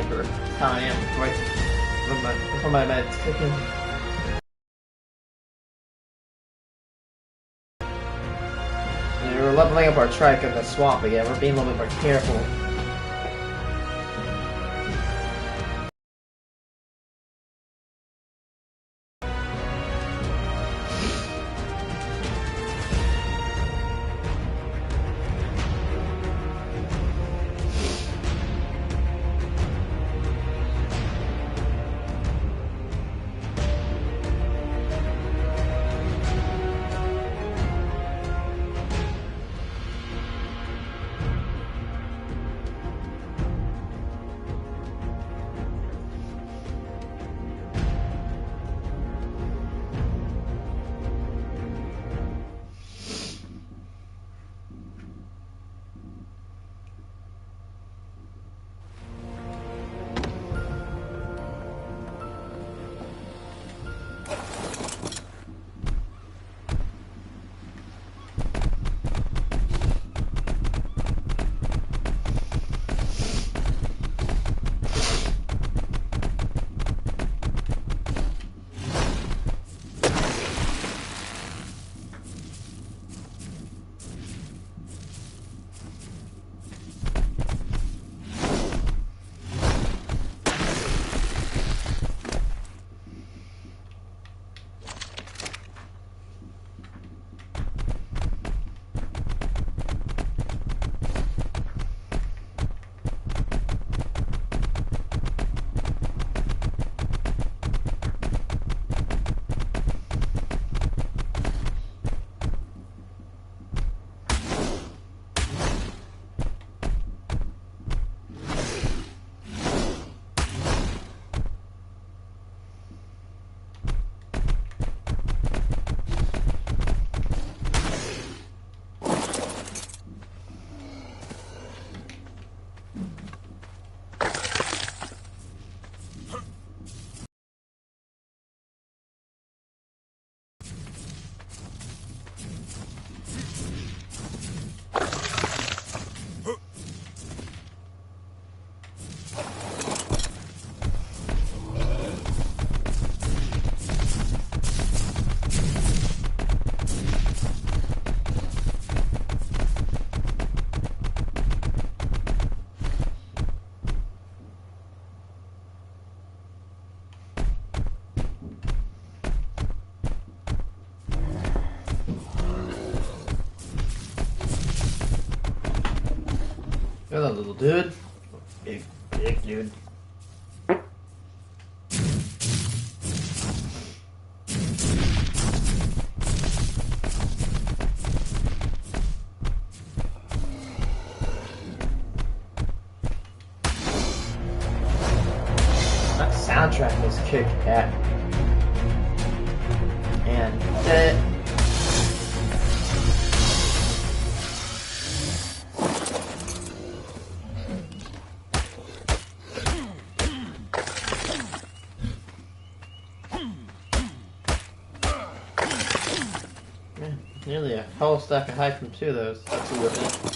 sniper. That's how I am before my meds kick in. We're leveling up our trike in the swamp again. We're being a little bit more careful. Hello, little dude. Big dude. That soundtrack was kick-ass. And nearly a whole stack of hide from two of those. That's worth it.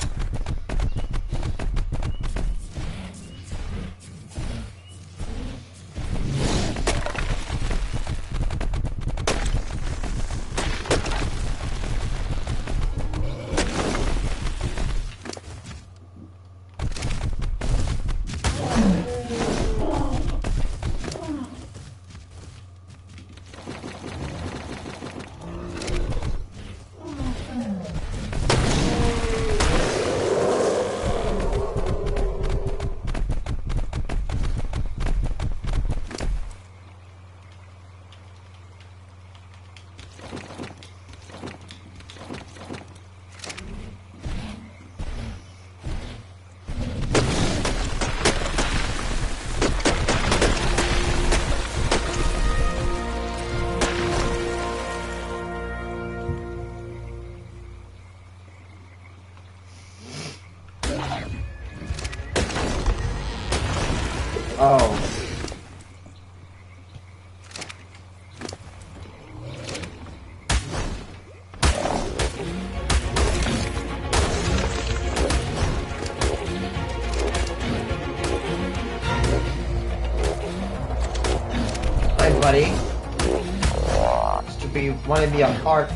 Oh. buddy. Should be want to be on ARK.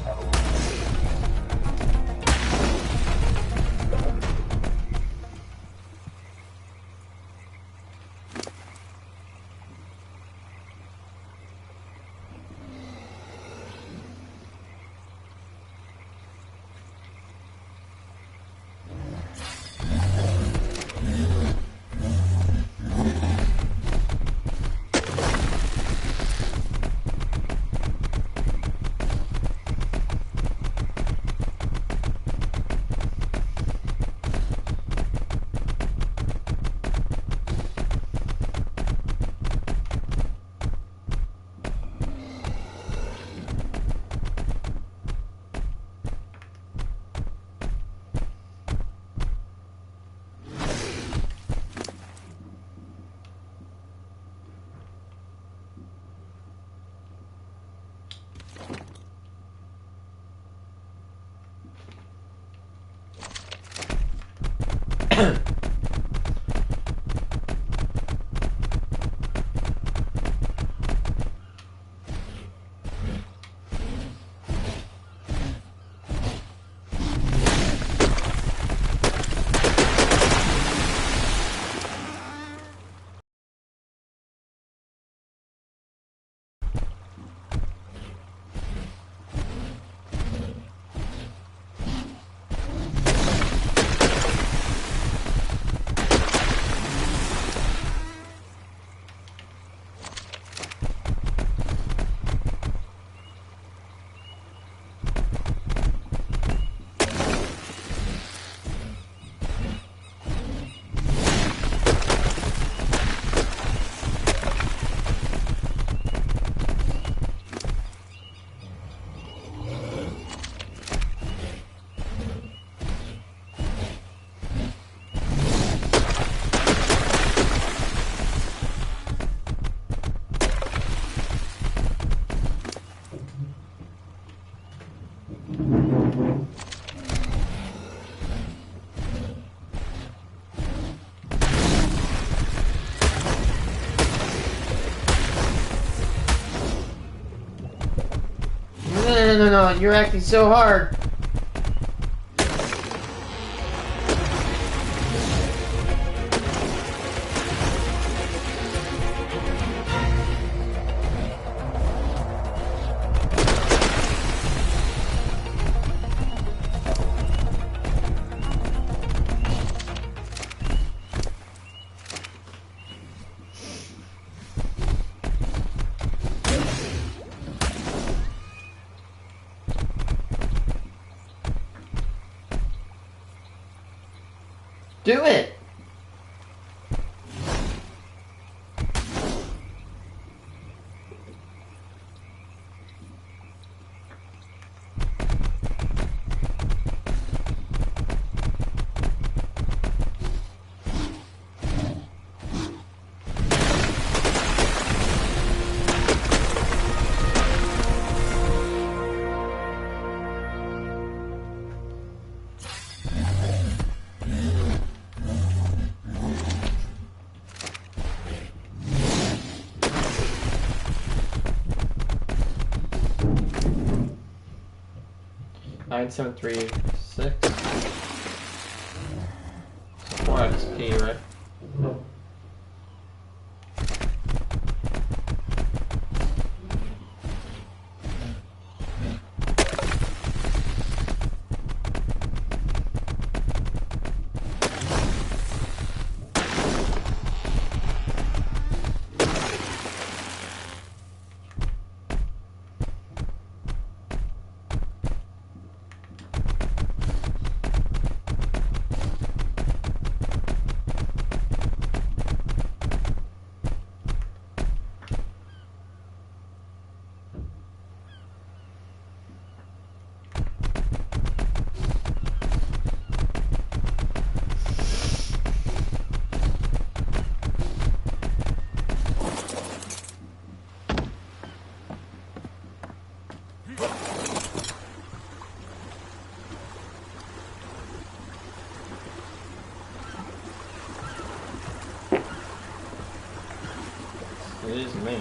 No, you're acting so hard. Do it! Nine, 7, 3, 6. 4 XP, right? It is me.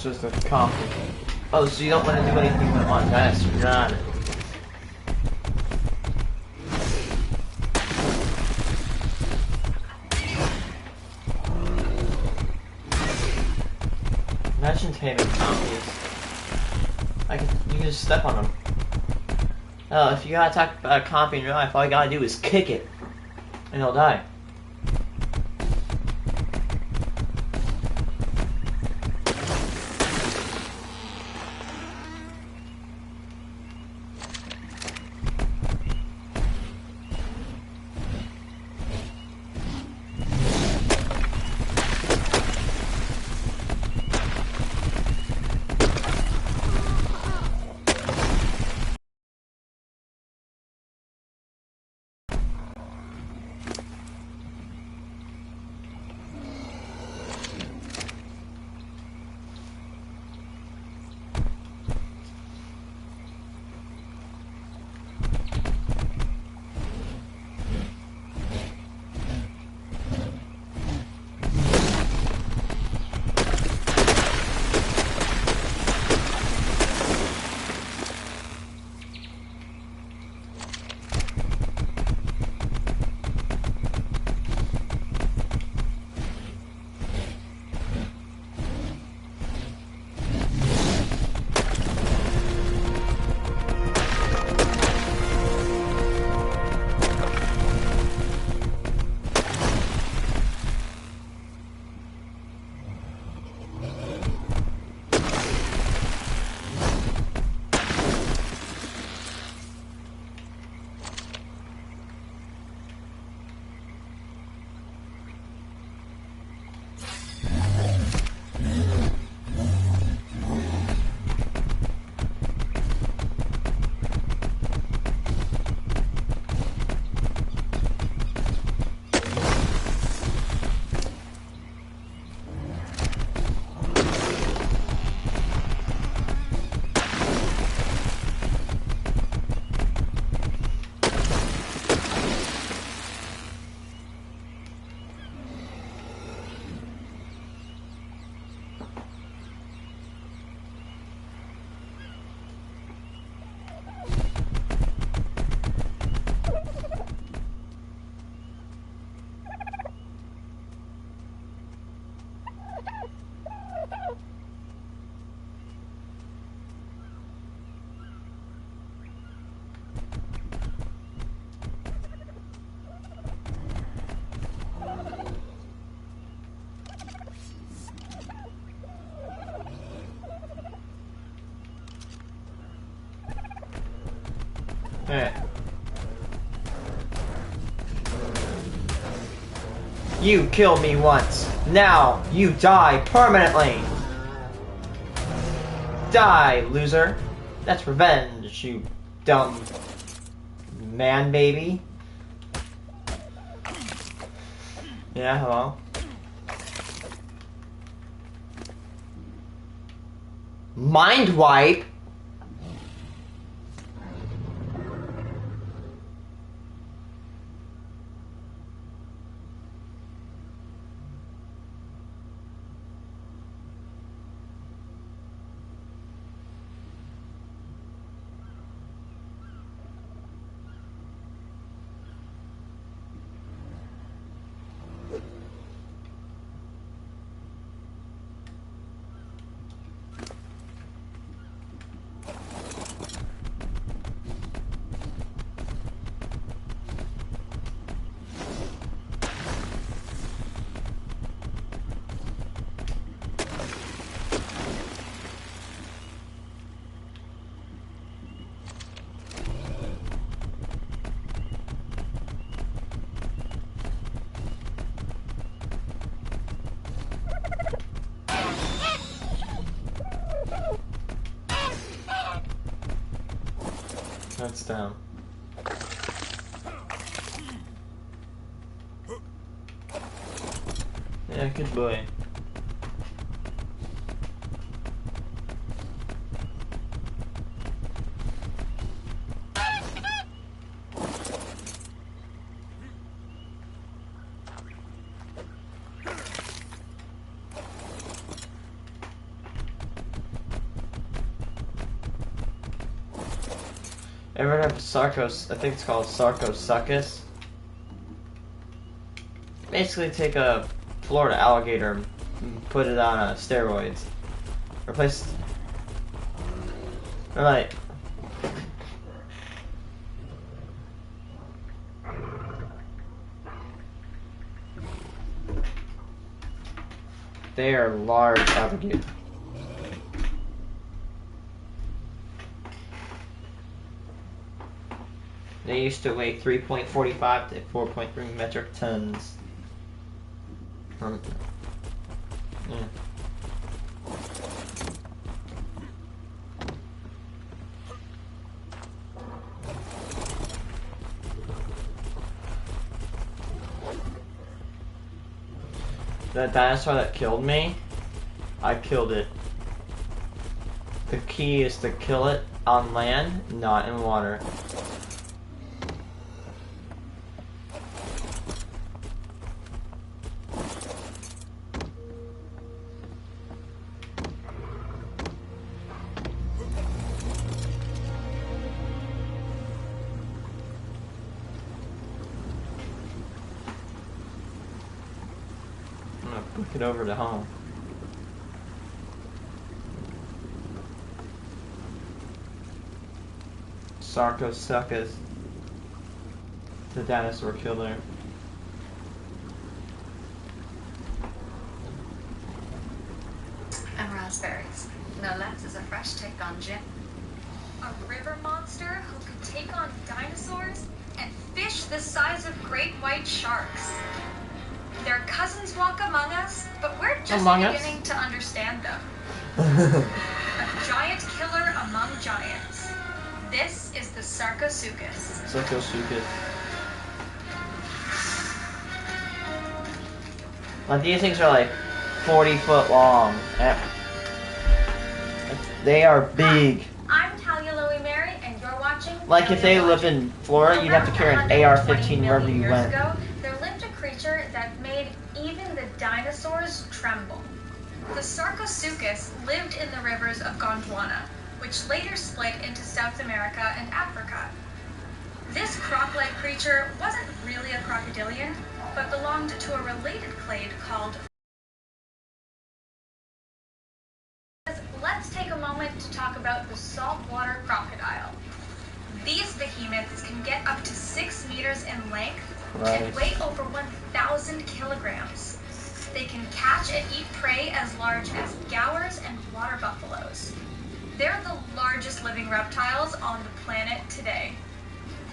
just a copy. Oh, so you don't want to do anything on this? Got it. Imagine taming zombies. You can just step on them. Oh, if you gotta attack a compy in real life, all you gotta do is kick it, and he'll die. Alright. You killed me once. Now you die permanently. Die, loser. That's revenge, you dumb man baby. Yeah, hello. Mind wipe? That's down. Yeah, good boy. Ever heard of Sarcos? I think it's called Sarcosuchus. Basically, take a Florida alligator and put it on steroids. Replace. Or like. They are large alligators. They used to weigh 3.45 to 4.3 metric tons. Yeah. That dinosaur that killed me, I killed it. The key is to kill it on land, not in water. Book it over to home. Sarcosuchus, the dinosaur killer. And raspberries. No less is a fresh take on gin. A river monster who could take on dinosaurs and fish the size of great white sharks. Their cousins walk among us, but we're just beginning to understand them. A giant killer among giants. This is the Sarcosuchus. Sarcosuchus. Like these things are like 40 foot long. They are big. I'm Talia Loey Mary, and you're watching. Like if they lived in Florida, you'd have to carry an AR-15 wherever you went. There lived a creature that made even the dinosaurs tremble. The Sarcosuchus lived in the rivers of Gondwana, which later split into South America and Africa. This croc-like creature wasn't really a crocodilian, but belonged to a related clade called. Let's take a moment to talk about the saltwater crocodile. These behemoths can get up to 6 meters in length and weigh over 1,000 kilograms. They can catch and eat prey as large as gaurs and water buffaloes. They're the largest living reptiles on the planet today.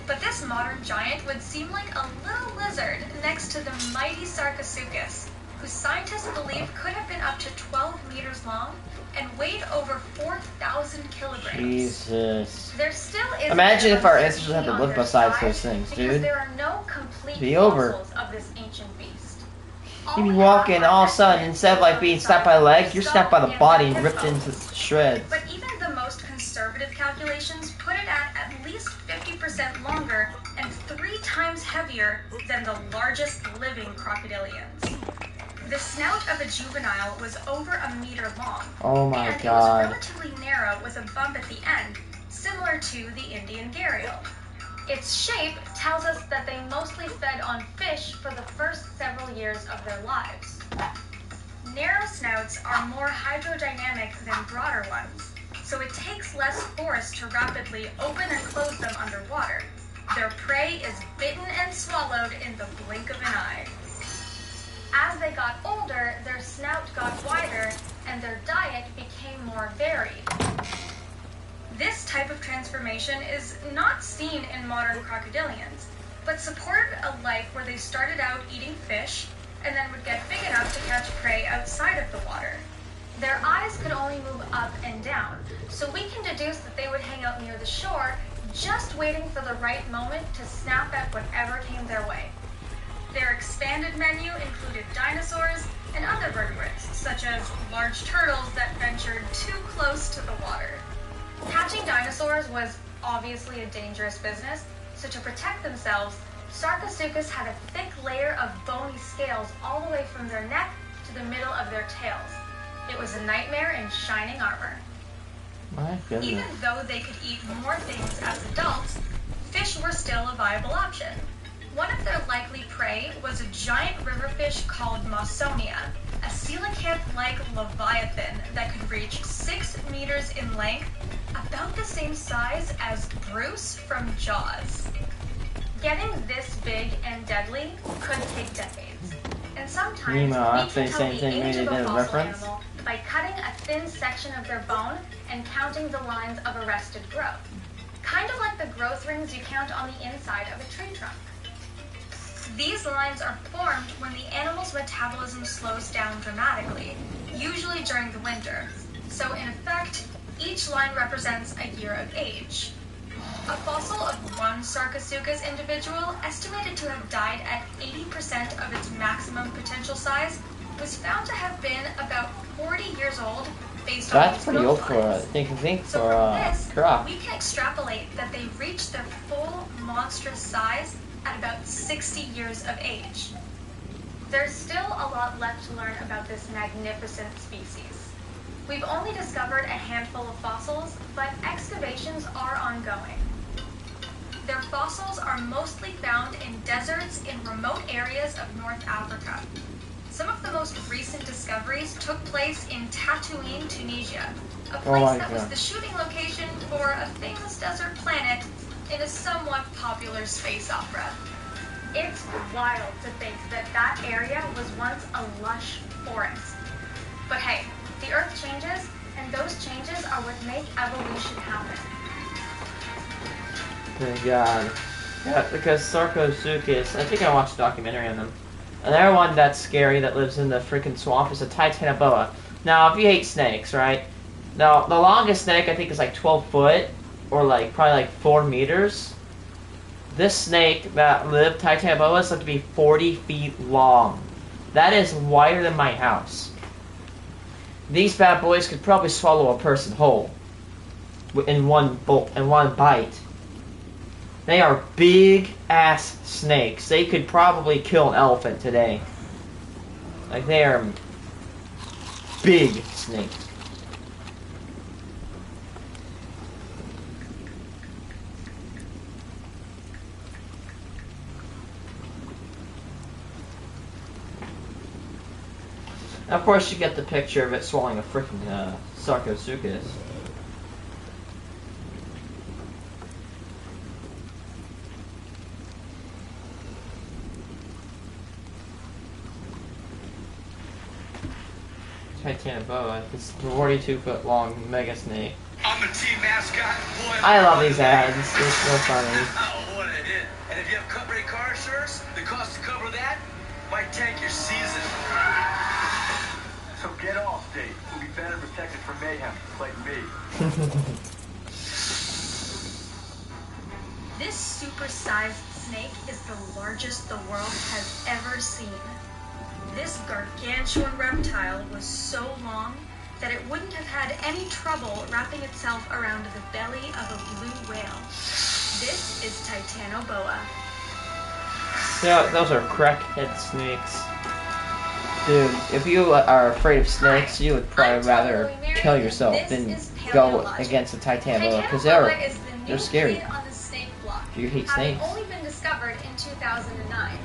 But this modern giant would seem like a little lizard next to the mighty Sarcosuchus, who scientists believe could have been up to 12 meters long and weighed over 4,000 kilograms. Jesus. There still is. Imagine if our ancestors had to live beside those things, dude. Because there are no complete Be over. fossils of this ancient beast. You'd be walking, all of a sudden, instead of like being snapped by the leg, you're snapped by the body and ripped into shreds. But even the most conservative calculations put it at least 50% longer and 3 times heavier than the largest living crocodilians. The snout of a juvenile was over a meter long. Oh my and God. it was relatively narrow with a bump at the end, similar to the Indian gharial. Its shape tells us that they mostly fed on fish for the first several years of their lives. Narrow snouts are more hydrodynamic than broader ones, so it takes less force to rapidly open and close them underwater. Their prey is bitten and swallowed in the blink of an eye. As they got older, their snout got wider and their diet became more varied. This type of transformation is not seen in modern crocodilians, but supported a life where they started out eating fish and then would get big enough to catch prey outside of the water. Their eyes could only move up and down, so we can deduce that they would hang out near the shore, just waiting for the right moment to snap at whatever came their way. Their expanded menu included dinosaurs and other vertebrates, such as large turtles that ventured too close to the water. Catching dinosaurs was obviously a dangerous business, so to protect themselves, Sarcosuchus had a thick layer of bony scales all the way from their neck to the middle of their tails. It was a nightmare in shining armor. My goodness. Even though they could eat more things as adults, fish were still a viable option. One of their likely prey was a giant riverfish called Mawsonia, a coelacanth-like leviathan that could reach 6 meters in length, about the same size as Bruce from Jaws. Getting this big and deadly could take decades. And sometimes Nemo, we actually can tell same the thing, age maybe of a did a fossil reference. animal by cutting a thin section of their bone and counting the lines of arrested growth. Kind of like the growth rings you count on the inside of a tree trunk. These lines are formed when the animal's metabolism slows down dramatically, usually during the winter. So in effect, each line represents a year of age. A fossil of one Sarcosuchus individual, estimated to have died at 80% of its maximum potential size, was found to have been about 40 years old based on That's these pretty growth old for lines. think So for from this, crop. we can extrapolate that they reached their full monstrous size at about 60 years of age. There's still a lot left to learn about this magnificent species. We've only discovered a handful of fossils, but excavations are ongoing. Their fossils are mostly found in deserts in remote areas of North Africa. Some of the most recent discoveries took place in Tatooine, Tunisia, a place that was the shooting location for a famous desert planet in a somewhat popular space opera. It's wild to think that that area was once a lush forest. But hey, the Earth changes, and those changes are what make evolution happen. Thank God. Yeah, because Sarcosuchus, I think I watched a documentary on them. Another one that's scary that lives in the freaking swamp is a Titanoboa. Now, if you hate snakes, right? Now, the longest snake I think is like 12 foot, or like probably like 4 meters. This snake that lived, Titanoboa, is said to be 40 feet long. That is wider than my house. These bad boys could probably swallow a person whole in one bite. They are big ass snakes. They could probably kill an elephant today. Like, they are big snakes. And of course, you get the picture of it swallowing a freaking Sarcosuchus. Titanoboa, this 42-foot long mega snake. I'm the team mascot. Boy, I love these ads. It's so funny. Oh, what a hit. And if you have cut-rate car insurance, the cost to cover that might tank your season. So get Allstate. We'll be better protected from mayhem, like me. This super-sized snake is the largest the world has ever seen. This gargantuan reptile was so long that it wouldn't have had any trouble wrapping itself around the belly of a blue whale. This is Titanoboa. Yeah, those are crackhead snakes. Dude, if you are afraid of snakes, you would probably rather kill yourself than go against a Titanoboa, because they're scary. On the snake block, You hate having snakes. only been discovered in 2009,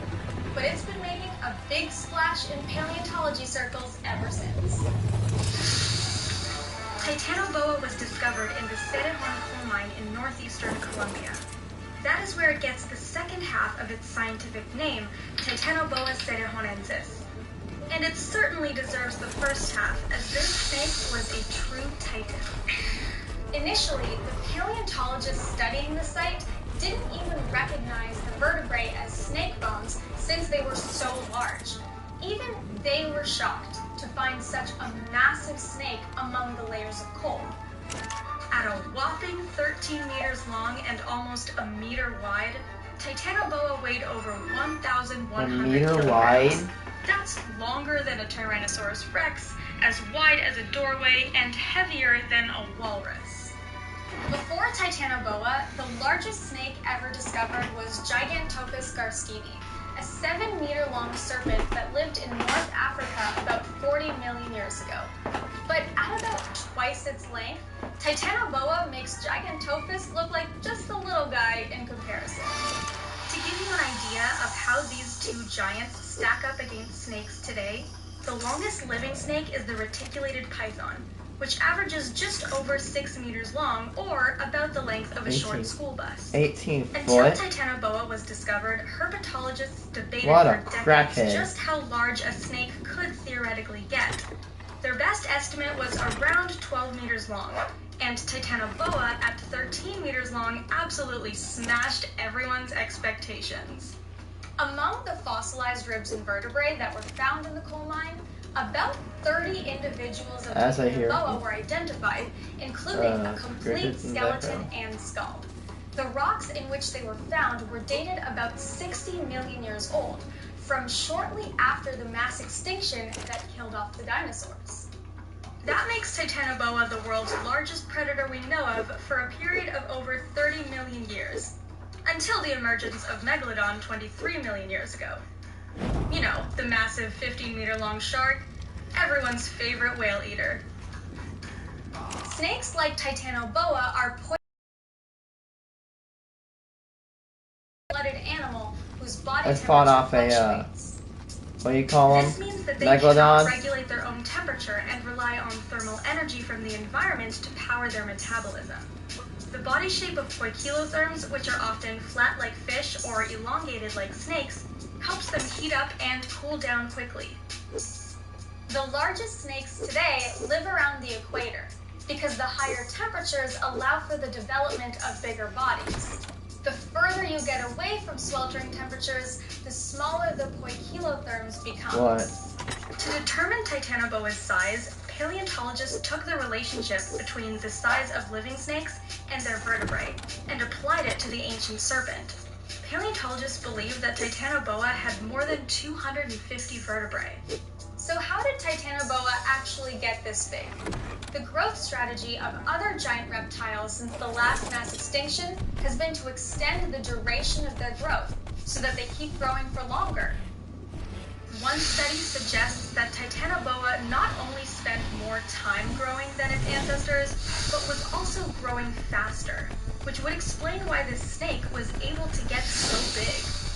but it's been making a big splash in paleontology circles ever since. Titanoboa was discovered in the Cerrejón coal mine in northeastern Colombia. That is where it gets the second half of its scientific name, Titanoboa cerrejonensis. And it certainly deserves the first half, as this snake was a true titan. Initially, the paleontologists studying the site didn't even recognize the vertebrae as snake bones since they were so large. Even they were shocked to find such a massive snake among the layers of coal. At a whopping 13 meters long and almost a meter wide, Titanoboa weighed over 1,100 A meter kilograms. wide? That's longer than a Tyrannosaurus rex, as wide as a doorway, and heavier than a walrus. Before Titanoboa, the largest snake ever discovered was Gigantopus garstini, a 7-meter-long serpent that lived in North Africa about 40 million years ago. But But at about twice its length, Titanoboa makes Gigantophis look like just a little guy in comparison. To give you an idea of how these two giants stack up against snakes today, the longest living snake is the reticulated python, which averages just over 6 meters long, or about the length of a short school bus. 18 Until foot? Titanoboa was discovered, herpetologists debated What a for crackhead. decades just how large a snake could theoretically get. Their best estimate was around 12 meters long, and Titanoboa at 13 meters long absolutely smashed everyone's expectations. Among the fossilized ribs and vertebrae that were found in the coal mine, about 30 individuals of Titanoboa were identified, including a complete skeleton and skull. The rocks in which they were found were dated about 60 million years old, from shortly after the mass extinction that killed off the dinosaurs. That makes Titanoboa the world's largest predator we know of for a period of over 30 million years, until the emergence of Megalodon 23 million years ago. You know, the massive 15-meter-long shark, everyone's favorite whale eater. Snakes like Titanoboa are blooded animal whose body temperature fluctuates. What do you call them? This means that they Megalodon? cannot regulate their own temperature and rely on thermal energy from the environment to power their metabolism. The body shape of poikilotherms, which are often flat like fish or elongated like snakes, helps them heat up and cool down quickly. The largest snakes today live around the equator because the higher temperatures allow for the development of bigger bodies. The further you get away from sweltering temperatures, the smaller the poikilotherms become. What? To determine Titanoboa's size, paleontologists took the relationship between the size of living snakes and their vertebrae and applied it to the ancient serpent. Paleontologists believe that Titanoboa had more than 250 vertebrae. So how did Titanoboa actually get this big? The growth strategy of other giant reptiles since the last mass extinction has been to extend the duration of their growth so that they keep growing for longer. One study suggests that Titanoboa not only spent more time growing than its ancestors, but was also growing faster, which would explain why this snake was able to get so big.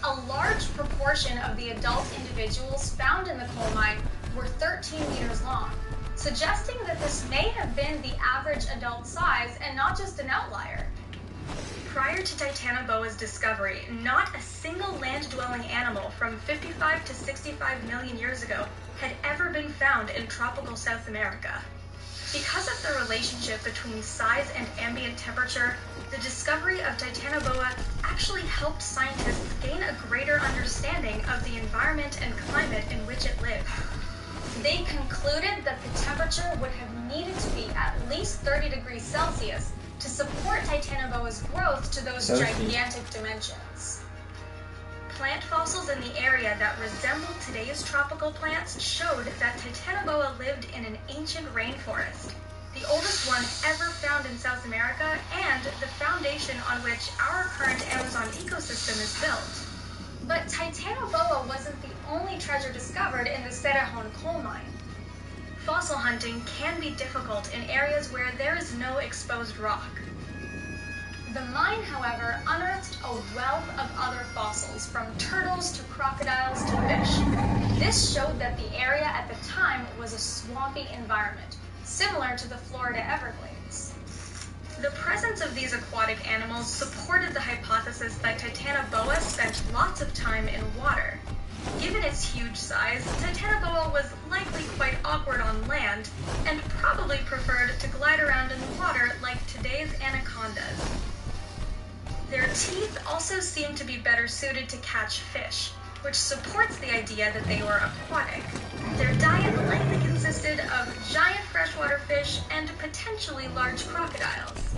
A large proportion of the adult individuals found in the coal mine were 13 meters long, suggesting that this may have been the average adult size and not just an outlier. Prior to Titanoboa's discovery, not a single land-dwelling animal from 55 to 65 million years ago had ever been found in tropical South America. Because of the relationship between size and ambient temperature, the discovery of Titanoboa actually helped scientists gain a greater understanding of the environment and climate in which it lived. They concluded that the temperature would have needed to be at least 30 degrees Celsius to support Titanoboa's growth to those gigantic dimensions. Plant fossils in the area that resemble today's tropical plants showed that Titanoboa lived in an ancient rainforest, the oldest one ever found in South America and the foundation on which our current Amazon ecosystem is built. But Titanoboa wasn't the only treasure discovered in the Cerrejón coal mine. Fossil hunting can be difficult in areas where there is no exposed rock. The mine, however, unearthed a wealth of other fossils, from turtles to crocodiles to fish. This showed that the area at the time was a swampy environment, similar to the Florida Everglades. The presence of these aquatic animals supported the hypothesis that Titanoboa spent lots of time in water. Given its huge size, Titanoboa was likely quite awkward on land and probably preferred to glide around in the water like today's anacondas. Their teeth also seem to be better suited to catch fish, which supports the idea that they were aquatic. Their diet likely consisted of giant freshwater fish and potentially large crocodiles.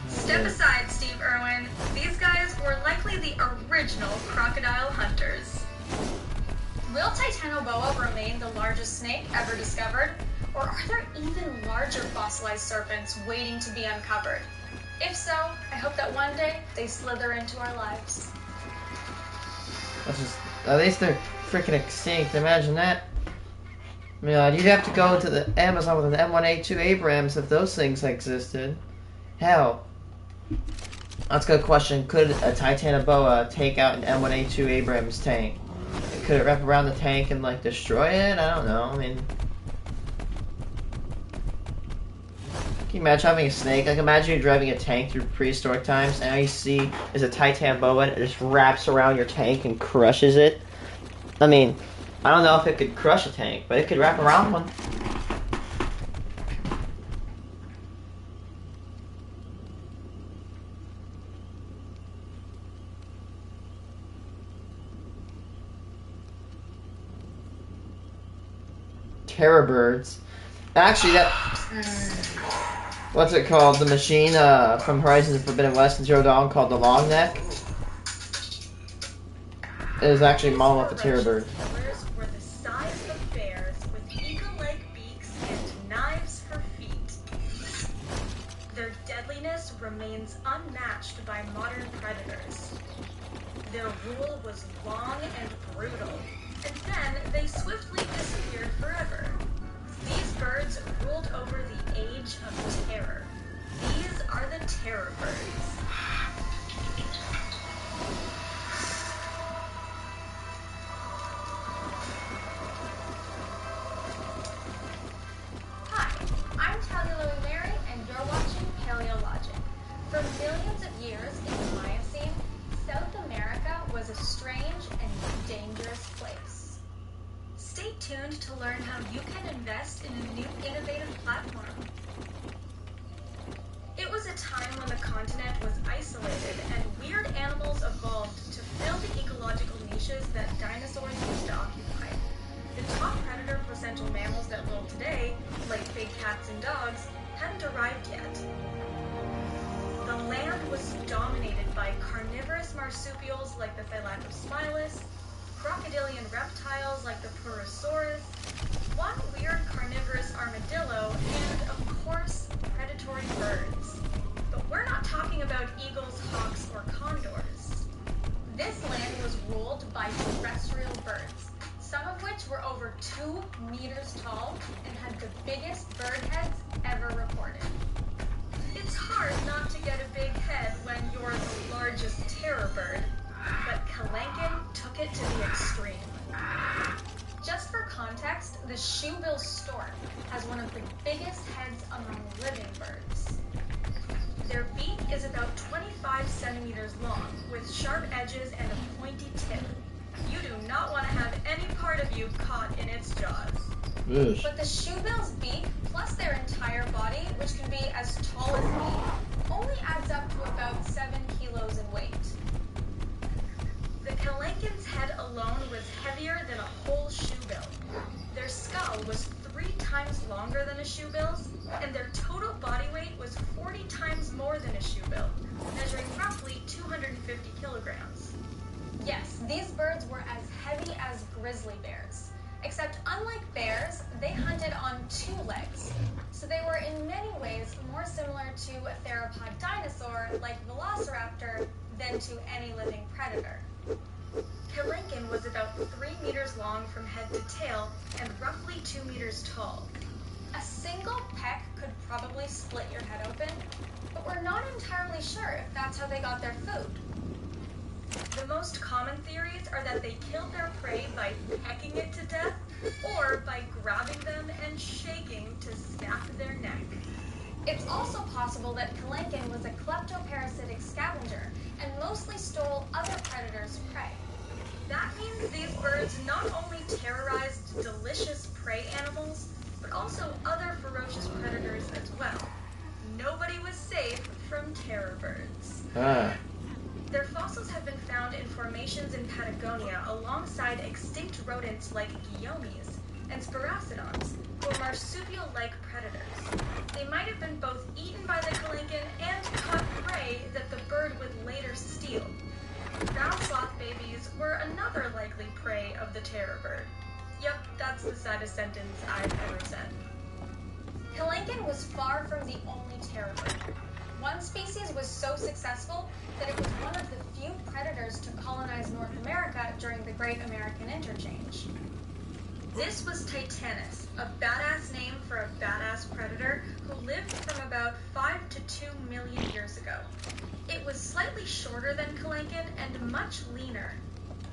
Step aside, Steve Irwin. These guys were likely the original crocodile hunters. Will Titanoboa remain the largest snake ever discovered? Or are there even larger fossilized serpents waiting to be uncovered? If so, I hope that one day they slither into our lives. That's just, at least they're freaking extinct. Imagine that. Yeah, you'd have to go to the Amazon with an M1A2 Abrams if those things existed. Hell, that's a good question. Could a Titanoboa take out an M1A2 Abrams tank? Could it wrap around the tank and like destroy it? I don't know. I mean, can you imagine having a snake? Like, imagine you're driving a tank through prehistoric times, and all you see is a Titanoboa that just wraps around your tank and crushes it. I mean, I don't know if it could crush a tank, but it could wrap around one. Terror birds. Actually, that... What's it called? The machine from Horizon Forbidden West and Zero Dawn called the Long Neck. It is actually a model of the terror bird. Killers were the size of bears with eagle-like beaks and knives for feet. Their deadliness remains unmatched by modern predators. Their rule was long and brutal, and then they swiftly disappeared forever. These birds ruled over the age of terror. These are the terror birds. Hi, I'm Tallulah Mary, and you're watching Paleologic. For millions of years in the Miocene, South America was a strange and dangerous place. Stay tuned to learn how you can invest in a new innovative platform. It was a time when the continent was isolated and weird animals evolved to fill the ecological niches that dinosaurs used to occupy. The top predator placental mammals that rule today, like big cats and dogs, hadn't arrived yet. The land was dominated by carnivorous marsupials like the Thylacospilus, crocodilian reptiles like the Purosaurus, one weird carnivorous armadillo, and, of course, predatory birds. But we're not talking about eagles, hawks, or condors. This land was ruled by terrestrial birds, some of which were over 2 meters tall and had the biggest bird heads ever recorded. It's hard not to get a big head when you're the largest terror bird, but Kelenken took it to the extreme. Just for context, the shoebill stork has one of the biggest heads among living birds. Their beak is about 25 centimeters long, with sharp edges and a pointy tip. You do not want to have any part of you caught in its jaws. Yes. But the shoebill's beak, plus their entire body, which can be as tall as me, only adds up to about 7 kilos in weight. The Kelenken's head alone was heavier than a whole shoebill. Their skull was 3 times longer than a shoebill's, and their total body weight was 40 times more than a shoebill, measuring roughly 250 kilograms. Yes, these birds were as heavy as grizzly bears, except unlike bears, they hunted on 2 legs. So they were in many ways more similar to a theropod dinosaur like Velociraptor than to any living predator. Kelenken was about 3 meters long from head to tail and roughly 2 meters tall. A single peck could probably split your head open, but we're not entirely sure if that's how they got their food. The most common theories are that they killed their prey by pecking it to death or by grabbing them and shaking to snap their neck. It's also possible that Kelenken was a kleptoparasitic scavenger and mostly stole other predators' prey. That means these birds not only terrorized delicious prey animals, but also other ferocious predators as well. Nobody was safe from terror birds. Their fossils have been found in formations in Patagonia alongside extinct rodents like guillaumes and sparacidons, who are marsupial-like predators. They might have been both eaten by the Kelenken and caught prey that the bird would later steal. Ground sloth babies were another likely prey of the terror bird. Yep, that's the saddest sentence I've ever said. Kelenken was far from the only terror bird. One species was so successful that it was one of the few predators to colonize North America during the Great American Interchange. This was Titanus, a badass name for a badass predator who lived from about 5 to 2 million years ago. It was slightly shorter than Kalenkin and much leaner.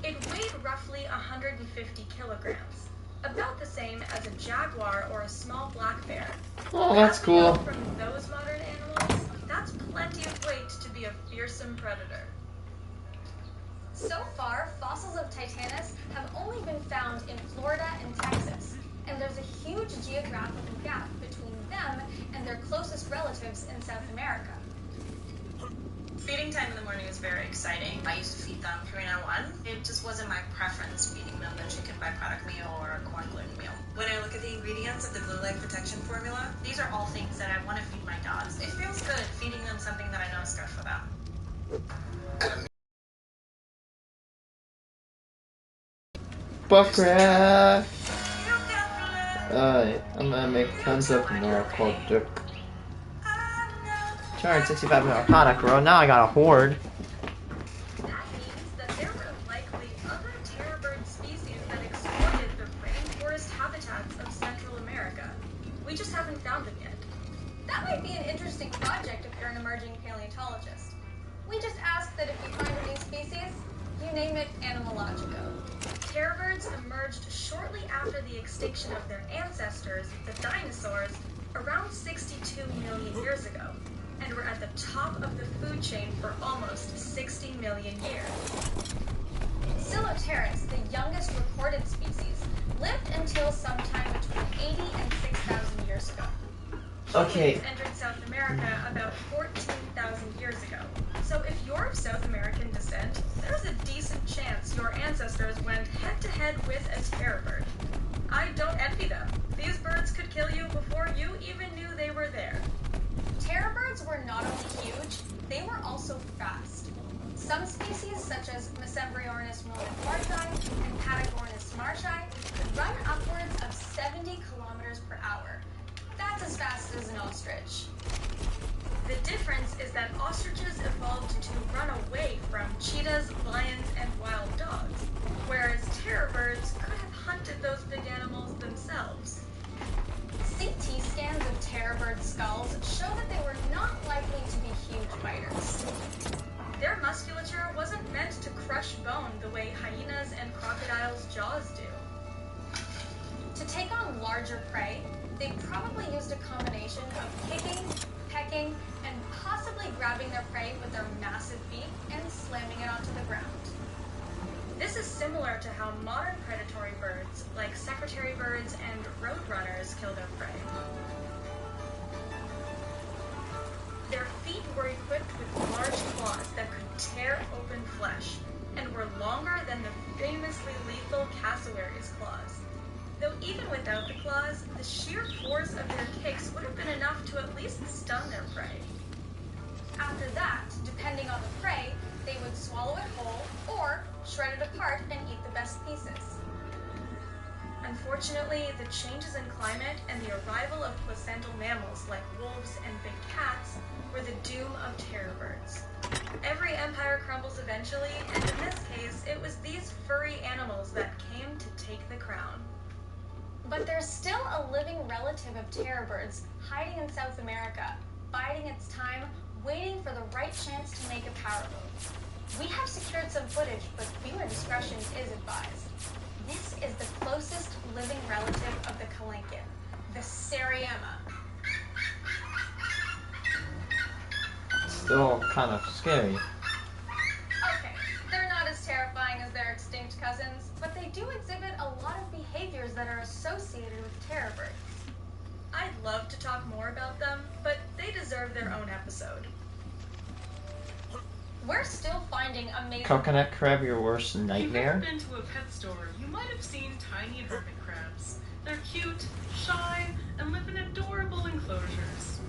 It weighed roughly 150 kilograms, about the same as a jaguar or a small black bear. Oh, that's As we know cool. from those modern animals, that's plenty of weight to be a fearsome predator. So far, fossils of Titanus have only been found in Florida and Texas, and there's a huge geographical gap between them and their closest relatives in South America. Feeding time in the morning is very exciting. I used to feed them Purina 1. It just wasn't my preference feeding them the chicken byproduct meal or a corn gluten meal. When I look at the ingredients of the Blue Light Protection formula, these are all things that I want to feed my dogs. It feels good feeding them something that I know is good for them. Buffcraft! I'm gonna make tons of narcotic. 265 Arcana grow. Now I got a horde. That means that there were likely other terror bird species that exploited the rainforest habitats of Central America. We just haven't found them yet. That might be an interesting project if you're an emerging paleontologist. We just ask that if you find a new species, you name it Animalogico. Terror birds emerged shortly after the extinction of their ancestors, the dinosaurs, around 62 million years ago, and were at the top of the food chain for almost 60 million years. Siloteris, the youngest recorded species, lived until sometime between 80 and 6,000 years ago. Okay. Humans entered South America about 14,000 years ago. So if you're of South American descent, there's a decent chance your ancestors went head-to-head with a terror bird. I don't envy them. These birds could kill you before you even knew they were there. Terror birds were not only huge, they were also fast. Some species, such as Mesembryornis marti and Patagornis marti, could run upwards of 70 kilometers per hour. That's as fast as an ostrich. The difference is that ostriches evolved to run away from cheetahs, lions, and wild dogs, whereas terror birds could have hunted those big animals themselves. CT scans of terror bird skulls show that they were not likely to be huge biters. Their musculature wasn't meant to crush bone the way hyenas and crocodiles' jaws do. To take on larger prey, they probably used a combination of kicking, pecking, and possibly grabbing their prey with their massive beak and slamming it onto the ground. This is similar to how modern predatory birds, like secretary birds and roadrunners, kill their prey. Their feet were equipped with large claws that could tear open flesh, and were longer than the famously lethal cassowary's claws. Though even without the claws, the sheer force of their kicks would have been enough to at least stun their prey. After that, depending on the prey, they would swallow it whole or shred it apart and eat the best pieces. Unfortunately, the changes in climate and the arrival of placental mammals like wolves and big cats were the doom of terror birds. Every empire crumbles eventually, and in this case, it was these furry animals that came to take the crown. But there's still a living relative of terror birds hiding in South America, biding its time, waiting for the right chance to make a power move. We have secured some footage, but viewer discretion is advised. This is the closest living relative of the Kalenkin, the Seriema. Still kind of scary. Okay, they're not as terrifying as their extinct cousins, but they do exhibit a lot of behaviors that are associated with terror birds. I'd love to talk more about them, but they deserve their own episode. We're still finding amazing... Coconut crab, your worst If you've nightmare? ever been to a pet store, you might have seen tiny hermit crabs. They're cute, shy, and live in adorable enclosures.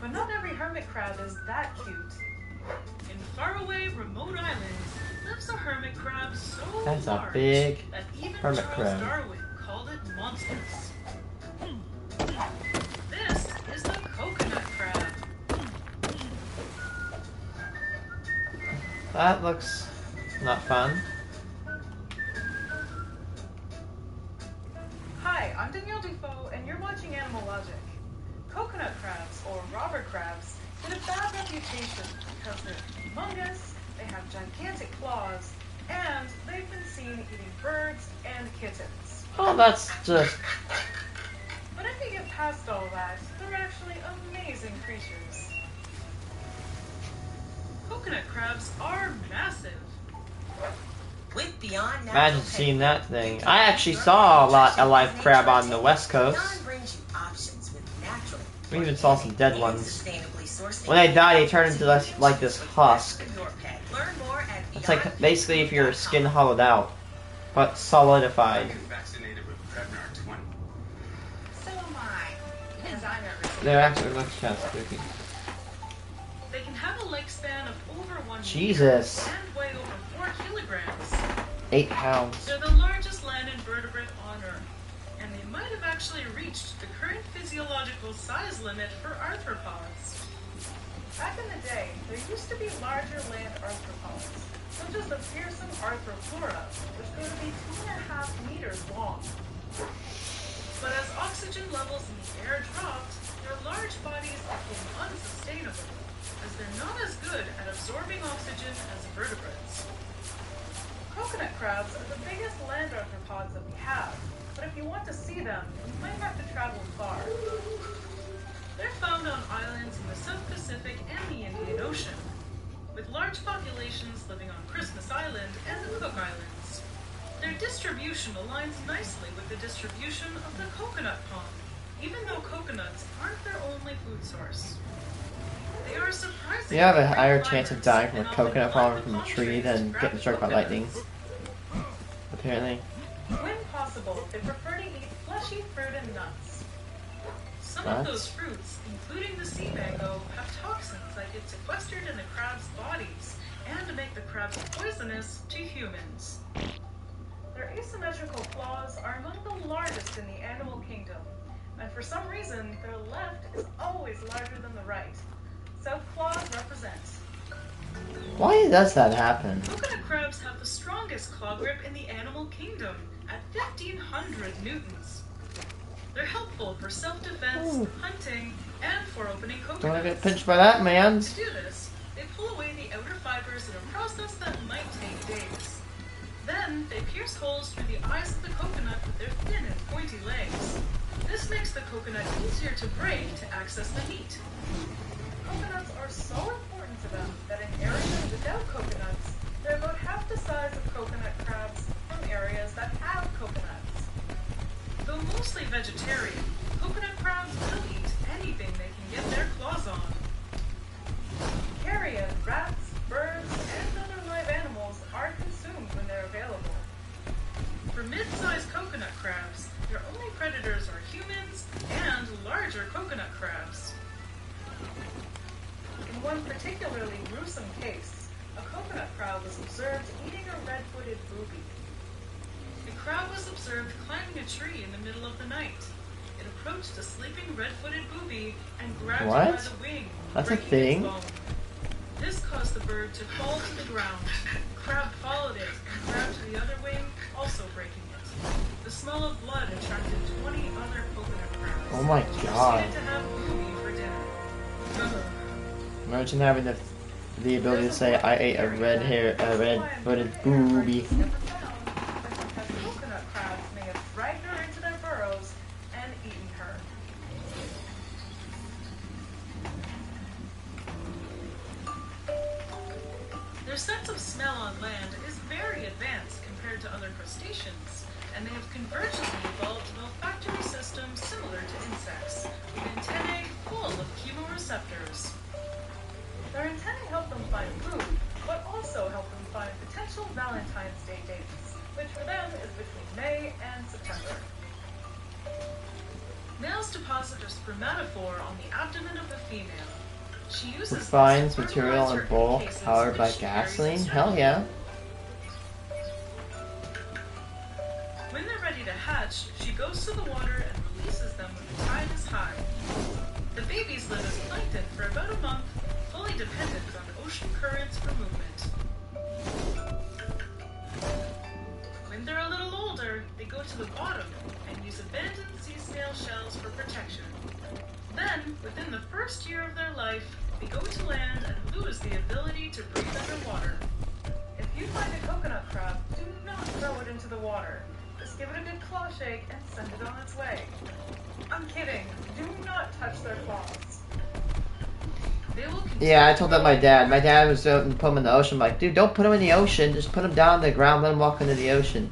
But not every hermit crab is that cute. In faraway, remote islands lives a hermit crab so That's a large big that even hermit Charles crab. Darwin called it monstrous. This is the coconut crab. That looks not fun. Hi, I'm Danielle Dufault, and you're watching Animal Logic. Coconut crabs, or robber crabs, get a bad reputation because they're humongous, they have gigantic claws, and they've been seen eating birds and kittens. Oh, that's just... But if you get past all that, they're actually amazing creatures. Coconut crabs are massive. With Beyond Natural Imagine Pet seeing Food, that thing. you can I get actually your saw nutrition a live with crab on nature the west coast. Beyond brings you options with natural, We even saw some dead and ones. sustainably sourced When they die, they turn ingredients into this, like this husk. for your pet. Learn more at It's like basically if your skin beyondpetfood.com. hollowed out, but solidified. Vaccinated with Prevnar 20. So am I. And I'm not They're actually looks kind of spooky. They can have a lifespan of over 1 Jesus. meter and weigh over 4 kilograms. 8 pounds. They're the largest land invertebrate on Earth, and they might have actually reached the current physiological size limit for arthropods. Back in the day, there used to be larger land arthropods, such as the fearsome arthropleura, which grew to be 2.5 meters long. But as oxygen levels in the air dropped, their large bodies became unsustainable, as they're not as good at absorbing oxygen as vertebrates. Coconut crabs are the biggest land arthropods that we have, but if you want to see them, you might have to travel far. They're found on islands in the South Pacific and the Indian Ocean, with large populations living on Christmas Island and the Cook Islands. Their distribution aligns nicely with the distribution of the coconut palm, even though coconuts aren't their only food source. They are surprisingly You have a great higher chance of dying climbers from a and often coconut climb falling the from a palm tree trees than to grab getting struck by coconuts. lightning. Apparently. When possible, they prefer to eat fleshy fruit and nuts. Some What? of those fruits, including the sea mango, have toxins that get sequestered in the crabs' bodies and make the crabs poisonous to humans. Their asymmetrical claws are among the largest in the animal kingdom, and for some reason, their left is always larger than the right. So claws represent. Why does that happen? Coconut crabs have the strongest claw grip in the animal kingdom at 1,500 newtons. They're helpful for self-defense, Ooh. hunting, and for opening coconuts. Don't wanna get pinched by that, man. To do this, they pull away the outer fibers in a process that might take days. Then, they pierce holes through the eyes of the coconut with their thin and pointy legs. This makes the coconut easier to break to access the meat. Coconuts are so important to them that in areas without coconuts, they're about half the size of coconut crabs from areas that have coconuts. Though mostly vegetarian, coconut crabs will eat anything they can get their claws on. Carrion, rats, birds, and other live animals are consumed when they're available. For mid-sized coconut crabs, their only predators are humans and larger coconut crabs. In one particularly gruesome case, a coconut crab was observed eating a red-footed booby. The crab was observed climbing a tree in the middle of the night. It approached a sleeping red-footed booby and grabbed it by What? the wing, That's a breaking thing? its bone. This caused the bird to fall to the ground. The crab followed it and grabbed the other wing, also breaking it. The smell of blood attracted 20 other coconut crabs. Oh my Who god. proceeded to have booby for dinner. Imagine having the ability to say, I ate a red-footed booby. Coconut crabs may have dragged her into their burrows and eaten her. Their sense of smell on land is very advanced compared to other crustaceans, and they have convergently evolved an olfactory system similar to insects, with antennae full of chemoreceptors. Their antennae help them find food, but also help them find potential Valentine's Day dates, which for them is between May and September. Males deposit a spermatophore on the abdomen of the female. She uses this to Refines material fertilize in her bulk, egg cases, powered by which she carries gasoline? as her Hell own. yeah. When they're ready to hatch, she goes to the water and releases them when the tide is high. The babies live as plankton for about a month, fully dependent on ocean currents for movement. When they're a little older, they go to the bottom and use abandoned sea snail shells for protection. Then, within the first year of their life, they go to land and lose the ability to breathe underwater. If you find a coconut crab, do not throw it into the water. Just give it a good claw shake and send it on its way. I'm kidding. Do not touch their claws. They will Yeah, I told that my dad. My dad was out and put him in the ocean. I'm like, dude, don't put him in the ocean. Just put him down on the ground. Let him walk into the ocean.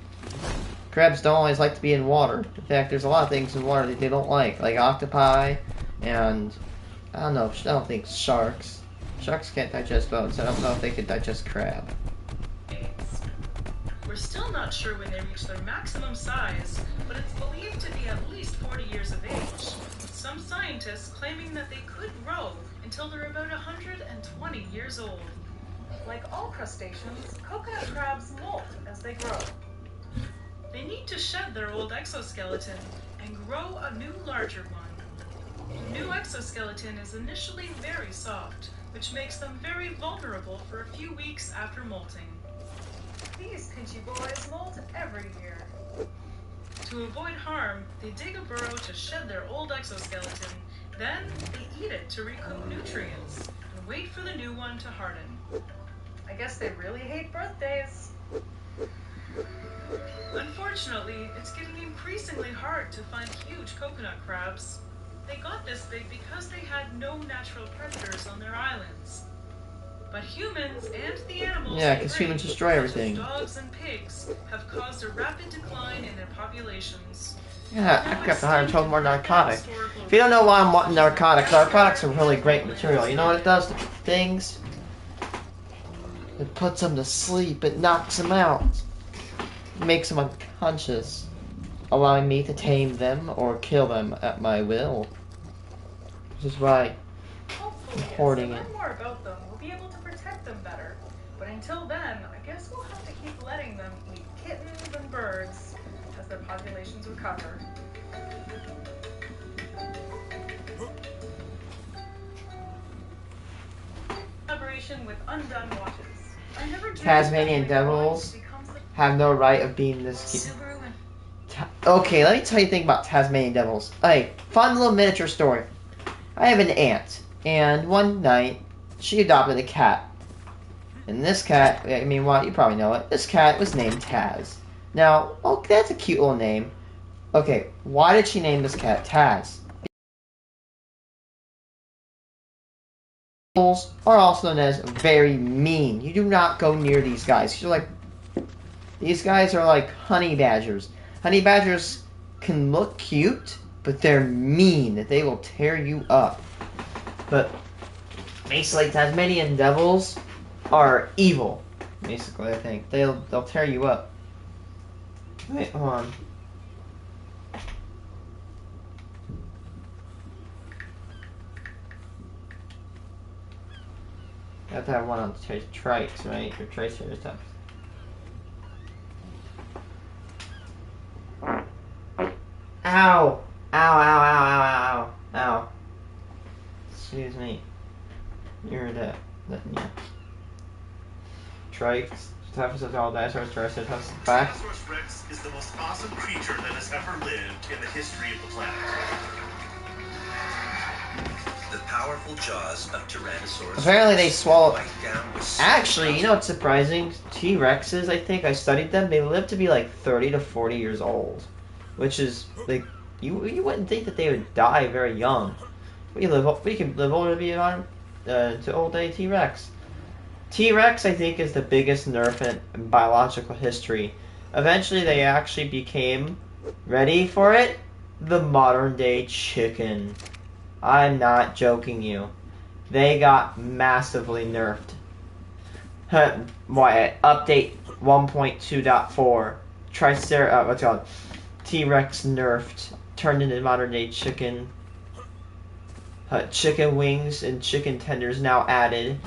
Crabs don't always like to be in water. In fact, there's a lot of things in water that they don't like octopi, and I don't know. I don't think sharks. Sharks can't digest bones. I don't know if they could digest crab. We're still not sure when they reach their maximum size, but it's believed to be at least 40 years of age, with some scientists claiming that they could grow until they're about 120 years old. Like all crustaceans, coconut crabs molt as they grow. They need to shed their old exoskeleton and grow a new, larger one. The new exoskeleton is initially very soft, which makes them very vulnerable for a few weeks after molting. These pinchy boys molt every year. To avoid harm, they dig a burrow to shed their old exoskeleton, then they eat it to recoup nutrients and wait for the new one to harden. I guess they really hate birthdays. Unfortunately, it's getting increasingly hard to find huge coconut crabs. They got this big because they had no natural predators on their islands. But humans and the animals, Yeah, because humans destroy everything. dogs and pigs, have caused a rapid decline in their populations. Yeah, I got to hire 12 more narcotics. If you don't know why I'm wanting narcotics are really great material. You know what it does to things? It puts them to sleep. It knocks them out. It makes them unconscious, allowing me to tame them or kill them at my will. Which is why I'm hoarding it. As we learn more about them, we'll be able to protect them better. But until then, I guess we'll have to keep letting them eat kittens and birds as their populations recover. Collaboration with Undone Watches. I never dreamed Tasmanian that devils becomes a have no right of being this cute. Subaru and Okay, let me tell you a thing about Tasmanian devils. Hey, fun little miniature story. I have an aunt, and one night, she adopted a cat. And this cat, I mean, well, you probably know it. This cat was named Taz. Now, oh, that's a cute little name. Okay, why did she name this cat Taz? Devils are also known as very mean. You do not go near these guys. These guys are like honey badgers. Honey badgers can look cute, but they're mean. They will tear you up. But basically, Tasmanian devils are evil. Basically, I think they'll tear you up. Wait, hold on. You have to have one on trikes, right? Or triceratops. Ow! Ow, ow, ow, ow, ow, ow. Excuse me. You're the yeah. Trikes, Staphylococcus all dinosaurs, Triceratops, back. Tyrannosaurus Rex is the most awesome creature that has ever lived in the history of the planet. The powerful jaws of Tyrannosaurus. Apparently they swallow. Bite down with Actually, you know what's surprising? T-Rexes, I think, I studied them, they live to be like 30 to 40 years old. Which is, like, you wouldn't think that they would die very young. We can live older to be around to old day T-Rex. T-Rex, I think, is the biggest nerf in biological history. Eventually, they actually became, ready for it, the modern day chicken. I'm not joking you. They got massively nerfed. Why? Update 1.2.4. What's it called? T-Rex nerfed, turned into modern day chicken. Chicken wings and chicken tenders now added.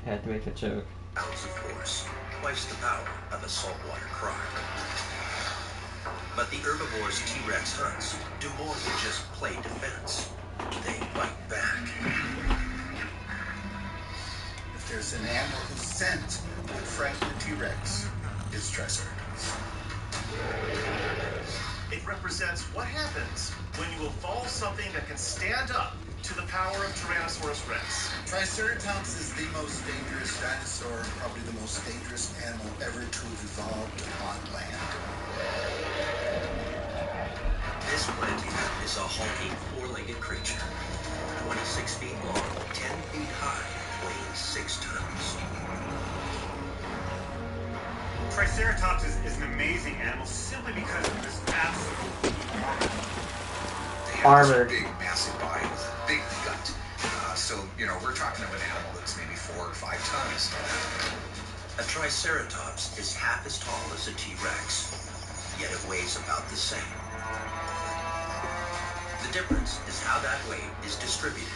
I had to make a joke. Pounds of force, twice the power of a saltwater croc. But the herbivores T-Rex hunts do more than just play defense. They bite back. If there's an animal whose scent would frighten the T-Rex. It's Triceratops. It represents what happens when you evolve something that can stand up to the power of Tyrannosaurus Rex. Triceratops is the most dangerous dinosaur, probably the most dangerous animal ever to have evolved on land. This plantigrade is a hulking, four-legged creature. 26 feet long, 10 feet high, weighing 6 tons. Triceratops is an amazing animal simply because of this absolute Armored. Big, massive body with a big gut. So, you know, we're talking of an animal that's maybe 4 or 5 tons. A Triceratops is half as tall as a T-Rex, yet it weighs about the same. The difference is how that weight is distributed.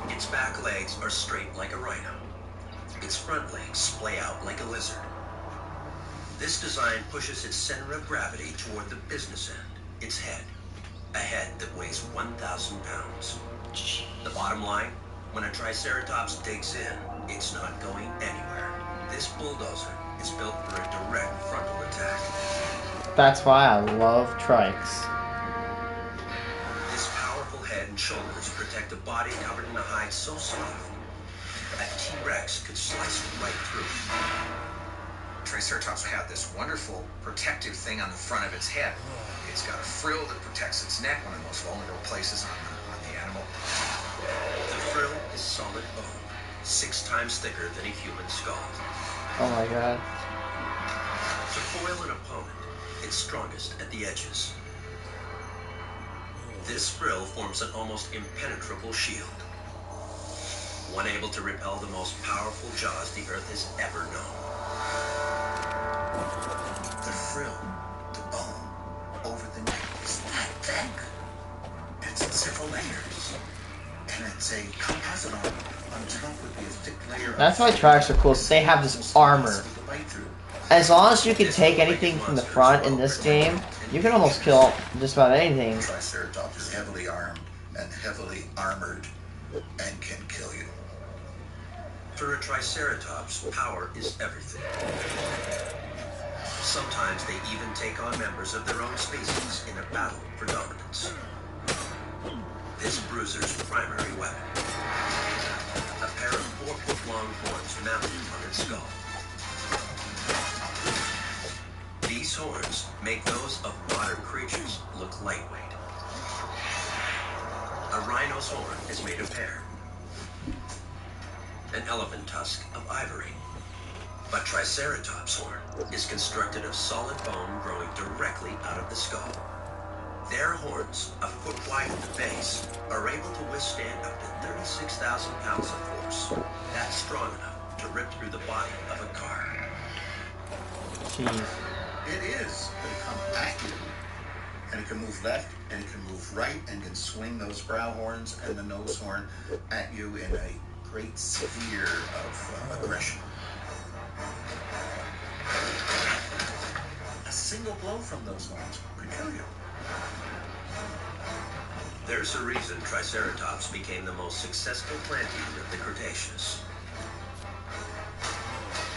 Its back legs are straight like a rhino. Its front legs splay out like a lizard. This design pushes its center of gravity toward the business end, its head. A head that weighs 1,000 pounds. The bottom line, when a Triceratops digs in, it's not going anywhere. This bulldozer is built for a direct frontal attack. That's why I love trikes. This powerful head and shoulders protect a body covered in a hide so soft, a T-Rex could slice right through. Triceratops had this wonderful protective thing on the front of its head. It's got a frill that protects its neck, one of the most vulnerable places on the animal. The frill is solid bone, 6 times thicker than a human skull. Oh my god. To foil an opponent, it's strongest at the edges. This frill forms an almost impenetrable shield, one able to repel the most powerful jaws the Earth has ever known. The frill, the bone, over the neck is that thick. It's in several layers. And it's a composite armor. On top would be a thick layer. That's why trikes are cool. So they have this armor. As long as you can take anything from the front in this game, you can almost kill just about anything. Triceratops is heavily armed and heavily armored and can kill you. For a Triceratops, power is everything. Sometimes they even take on members of their own species in a battle for dominance. This bruiser's primary weapon, a pair of 4-foot-long horns mounted on its skull. These horns make those of modern creatures look lightweight. A rhino's horn is made of hair. An elephant tusk of ivory. But Triceratops' horn is constructed of solid bone growing directly out of the skull. Their horns, a foot wide at the base, are able to withstand up to 36,000 pounds of force. That's strong enough to rip through the body of a car. Jeez. It is, but it comes at you. And it can move left, and it can move right, and can swing those brow horns and the nose horn at you in a great sphere of aggression. A single blow from those horns could kill you. There's a reason Triceratops became the most successful plant eater of the Cretaceous.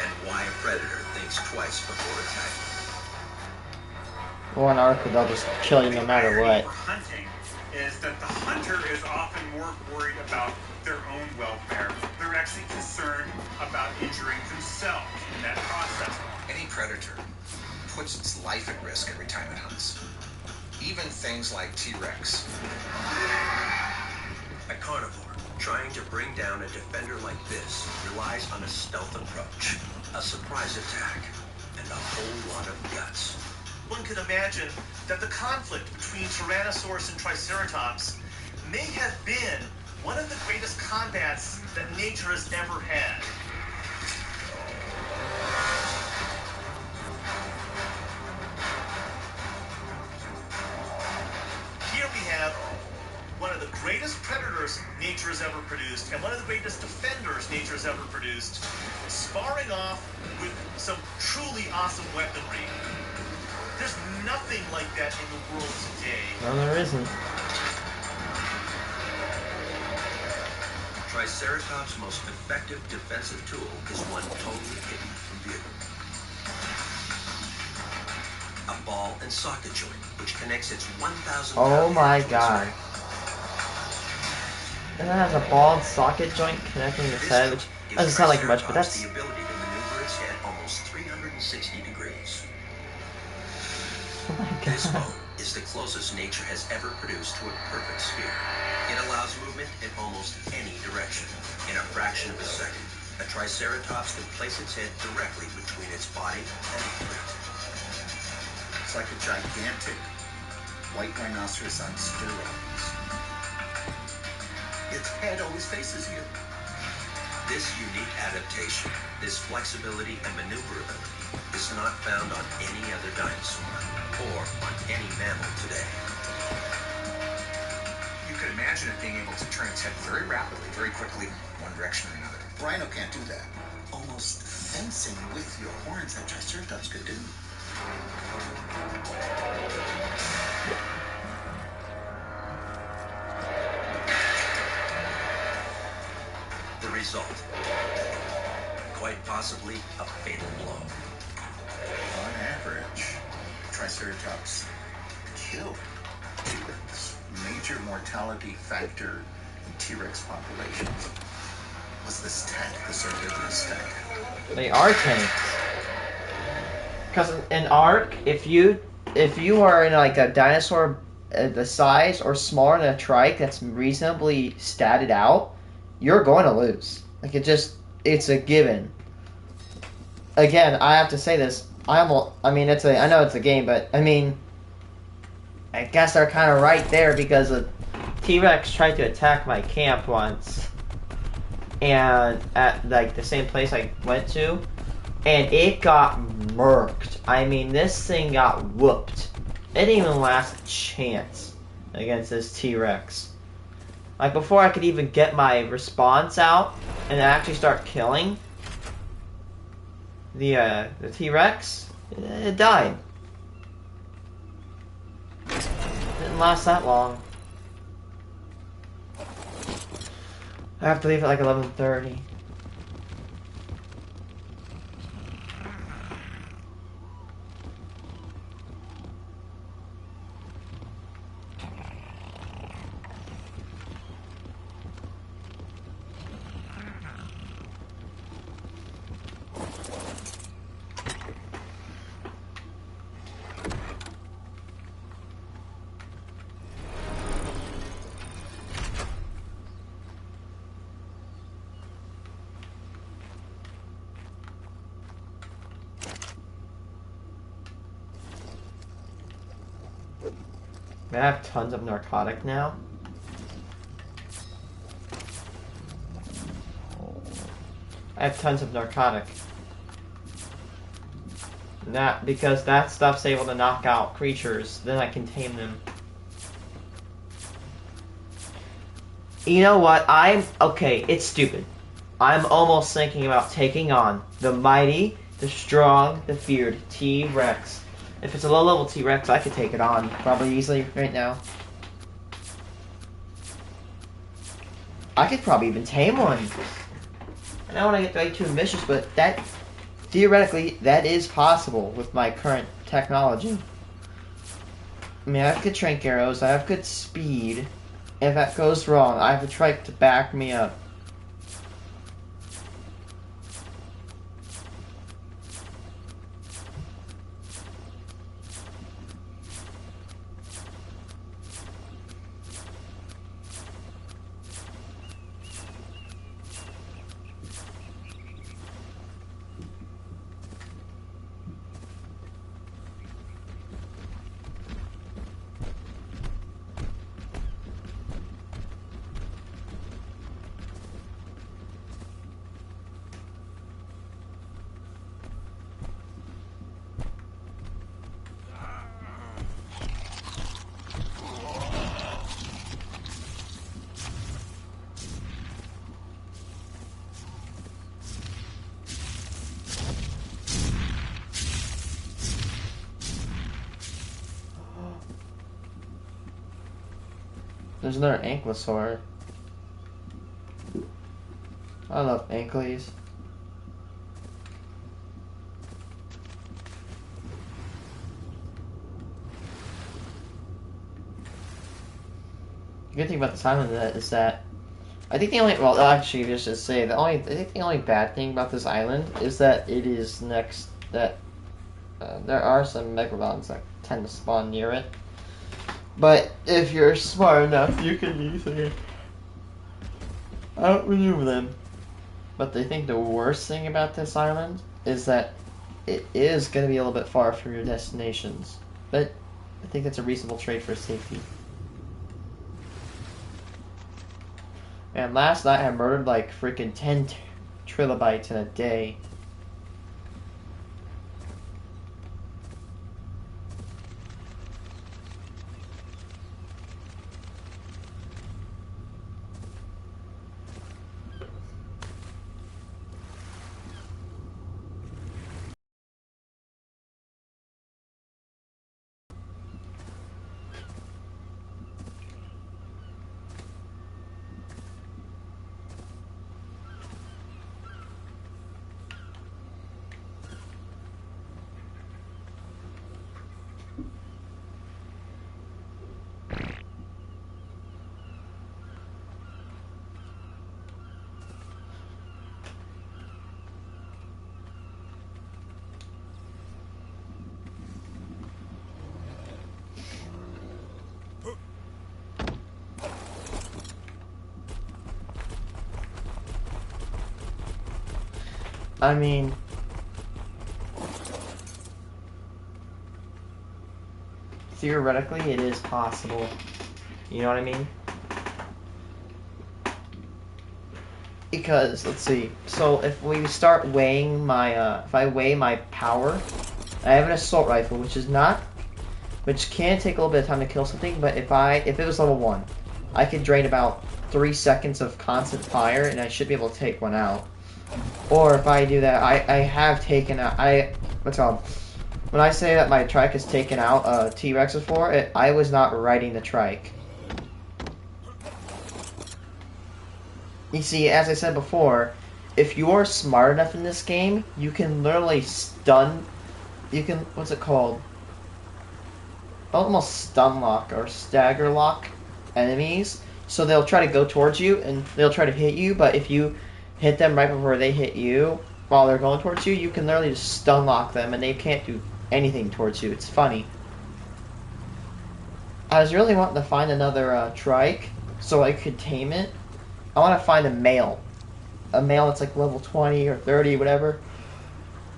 And why a predator thinks twice before attacking. Or an ARK, they'll just kill you no matter what. Hunting is that the hunter is often more worried about their own welfare. They're actually concerned about injuring themselves in that process. Any predator puts its life at risk every time it hunts. Even things like T-Rex. A carnivore trying to bring down a defender like this relies on a stealth approach, a surprise attack, and a whole lot of guts. One could imagine that the conflict between Tyrannosaurus and Triceratops may have been one of the greatest combats that nature has ever had. Here we have one of the greatest predators nature has ever produced and one of the greatest defenders nature has ever produced, sparring off with some truly awesome weaponry. There's nothing like that in the world today. No, there isn't. Triceratops' most effective defensive tool is one totally hidden from view. A ball and socket joint, which connects its 1,000 Oh pound my head to its god. brain. And it has a ball and socket joint connecting its head, which doesn't sound like much, but that's... the ability to maneuver its head almost 360 degrees. Oh my This god. bone is the closest nature has ever produced to a perfect sphere. It allows movement in almost any direction. In a fraction of a second, a Triceratops can place its head directly between its body and its print. It's like a gigantic white rhinoceros on steroids. Its head always faces you. This unique adaptation, this flexibility and maneuverability, is not found on any other dinosaur or on any mammal today. You could imagine it being able to turn its head very rapidly, very quickly, one direction or another. Rhino can't do that. Almost fencing with your horns that Triceratops could do. The result, quite possibly a fatal blow. On average, Triceratops killed T-Rex. Major mortality factor in T-Rex populations was this tank, this herbivorous tank. They are tanks. Because in ARK, if you are in like a dinosaur the size or smaller than a trike that's reasonably statted out, you're going to lose. Like it's a given. Again, I have to say this. I know it's a game, but I mean, I guess they're kind of right there because a T-Rex tried to attack my camp once, and at like the same place I went to, and it got murked. I mean, this thing got whooped. It didn't even last a chance against this T-Rex. Like before I could even get my response out and actually start killing the T-Rex, it died. Didn't last that long. I have to leave at like 11:30. I have tons of narcotic now. I have tons of narcotic. Because that stuff's able to knock out creatures, then I can tame them. You know what? Okay, it's stupid. I'm almost thinking about taking on the mighty, the strong, the feared T-Rex. If it's a low-level T-Rex, I could take it on probably easily right now. I could probably even tame one. I don't want to get way too ambitious, but theoretically, that is possible with my current technology. I mean, I have good trank arrows, I have good speed. If that goes wrong, I have a trike to back me up. There's another ankylosaur. I love Ankley's. The good thing about this island is that I think the only just to say I think the only bad thing about this island is that it is next that there are some megalodons that tend to spawn near it. But if you're smart enough, you can easily outmaneuver them. But I think the worst thing about this island is that it is going to be a little bit far from your destinations. But I think that's a reasonable trade for safety. And last night I murdered like freaking 10 trilobites in a day. I mean, theoretically, it is possible. You know what I mean? Because, let's see. So, if we start weighing my, if I weigh my power, I have an assault rifle, which can take a little bit of time to kill something, but if it was level 1, I could drain about 3 seconds of constant fire, and I should be able to take one out. Or if I do that, I have taken out, what's it called? When I say that my trike has taken out T-Rex before, I was not riding the trike. You see, as I said before, if you're smart enough in this game, you can literally what's it called? Almost stun lock or stagger lock enemies. So they'll try to go towards you and they'll try to hit you, but if you hit them right before they hit you while they're going towards you, you can literally just stun lock them and they can't do anything towards you. It's funny. I was really wanting to find another trike so I could tame it. I want to find a male that's like level 20 or 30, whatever.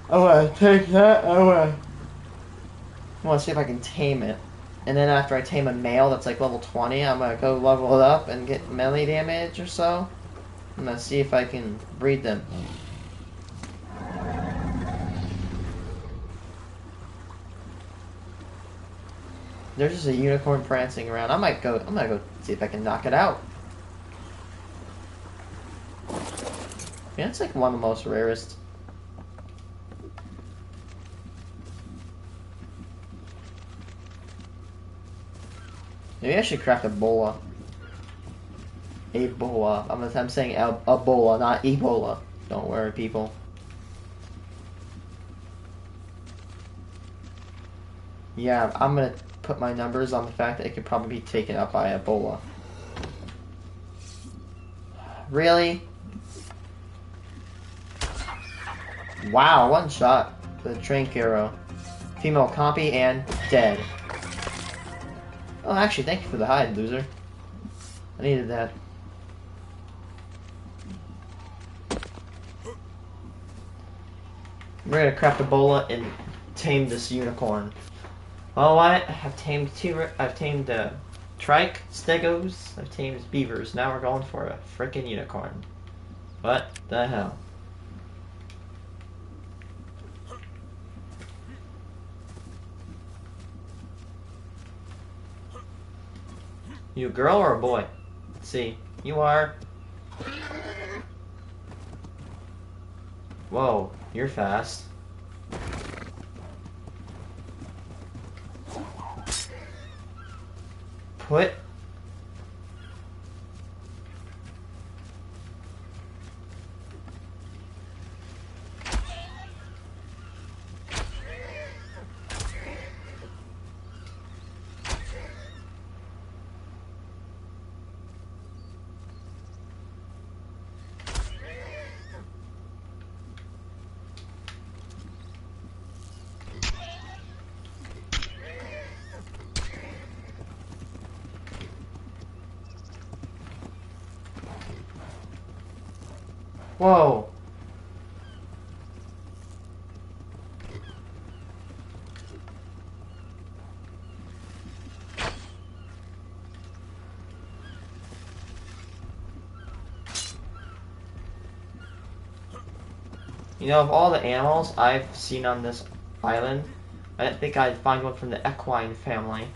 I want to take that. I want to see if I can tame it. And then after I tame a male that's like level 20, I'm going to go level it up and get melee damage or so. I'm going to see if I can breed them. There's just a unicorn prancing around. I'm gonna go see if I can knock it out. Yeah, it's like one of the most rarest. Maybe I should craft a boa. Ebola. I'm saying Ebola, not Ebola. Don't worry, people. Yeah, I'm gonna put my numbers on the fact that it could probably be taken up by Ebola. Really? Wow, one shot with a trank arrow. Female copy and dead. Oh, actually, thank you for the hide, loser. I needed that. We're gonna craft Ebola and tame this unicorn. Well, what? I've tamed trike, stegos, I've tamed beavers. Now we're going for a frickin' unicorn. What the hell? You a girl or a boy? Let's see. You are. Whoa, you're fast. Put. Whoa. You know, of all the animals I've seen on this island, I didn't think I'd find one from the equine family.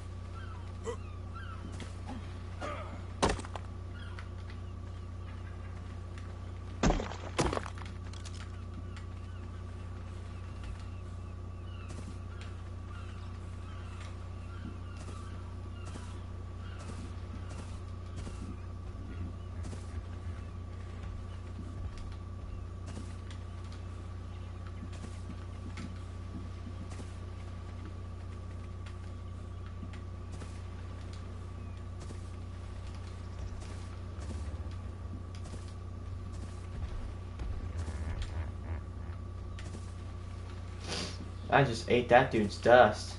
I just ate that dude's dust.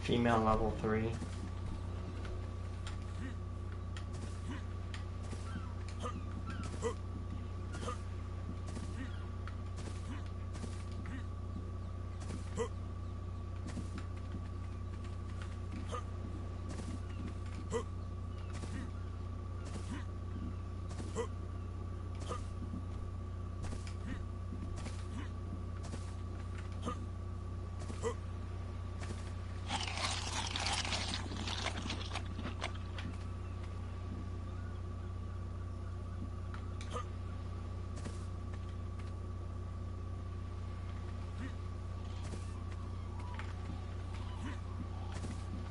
Female level 3.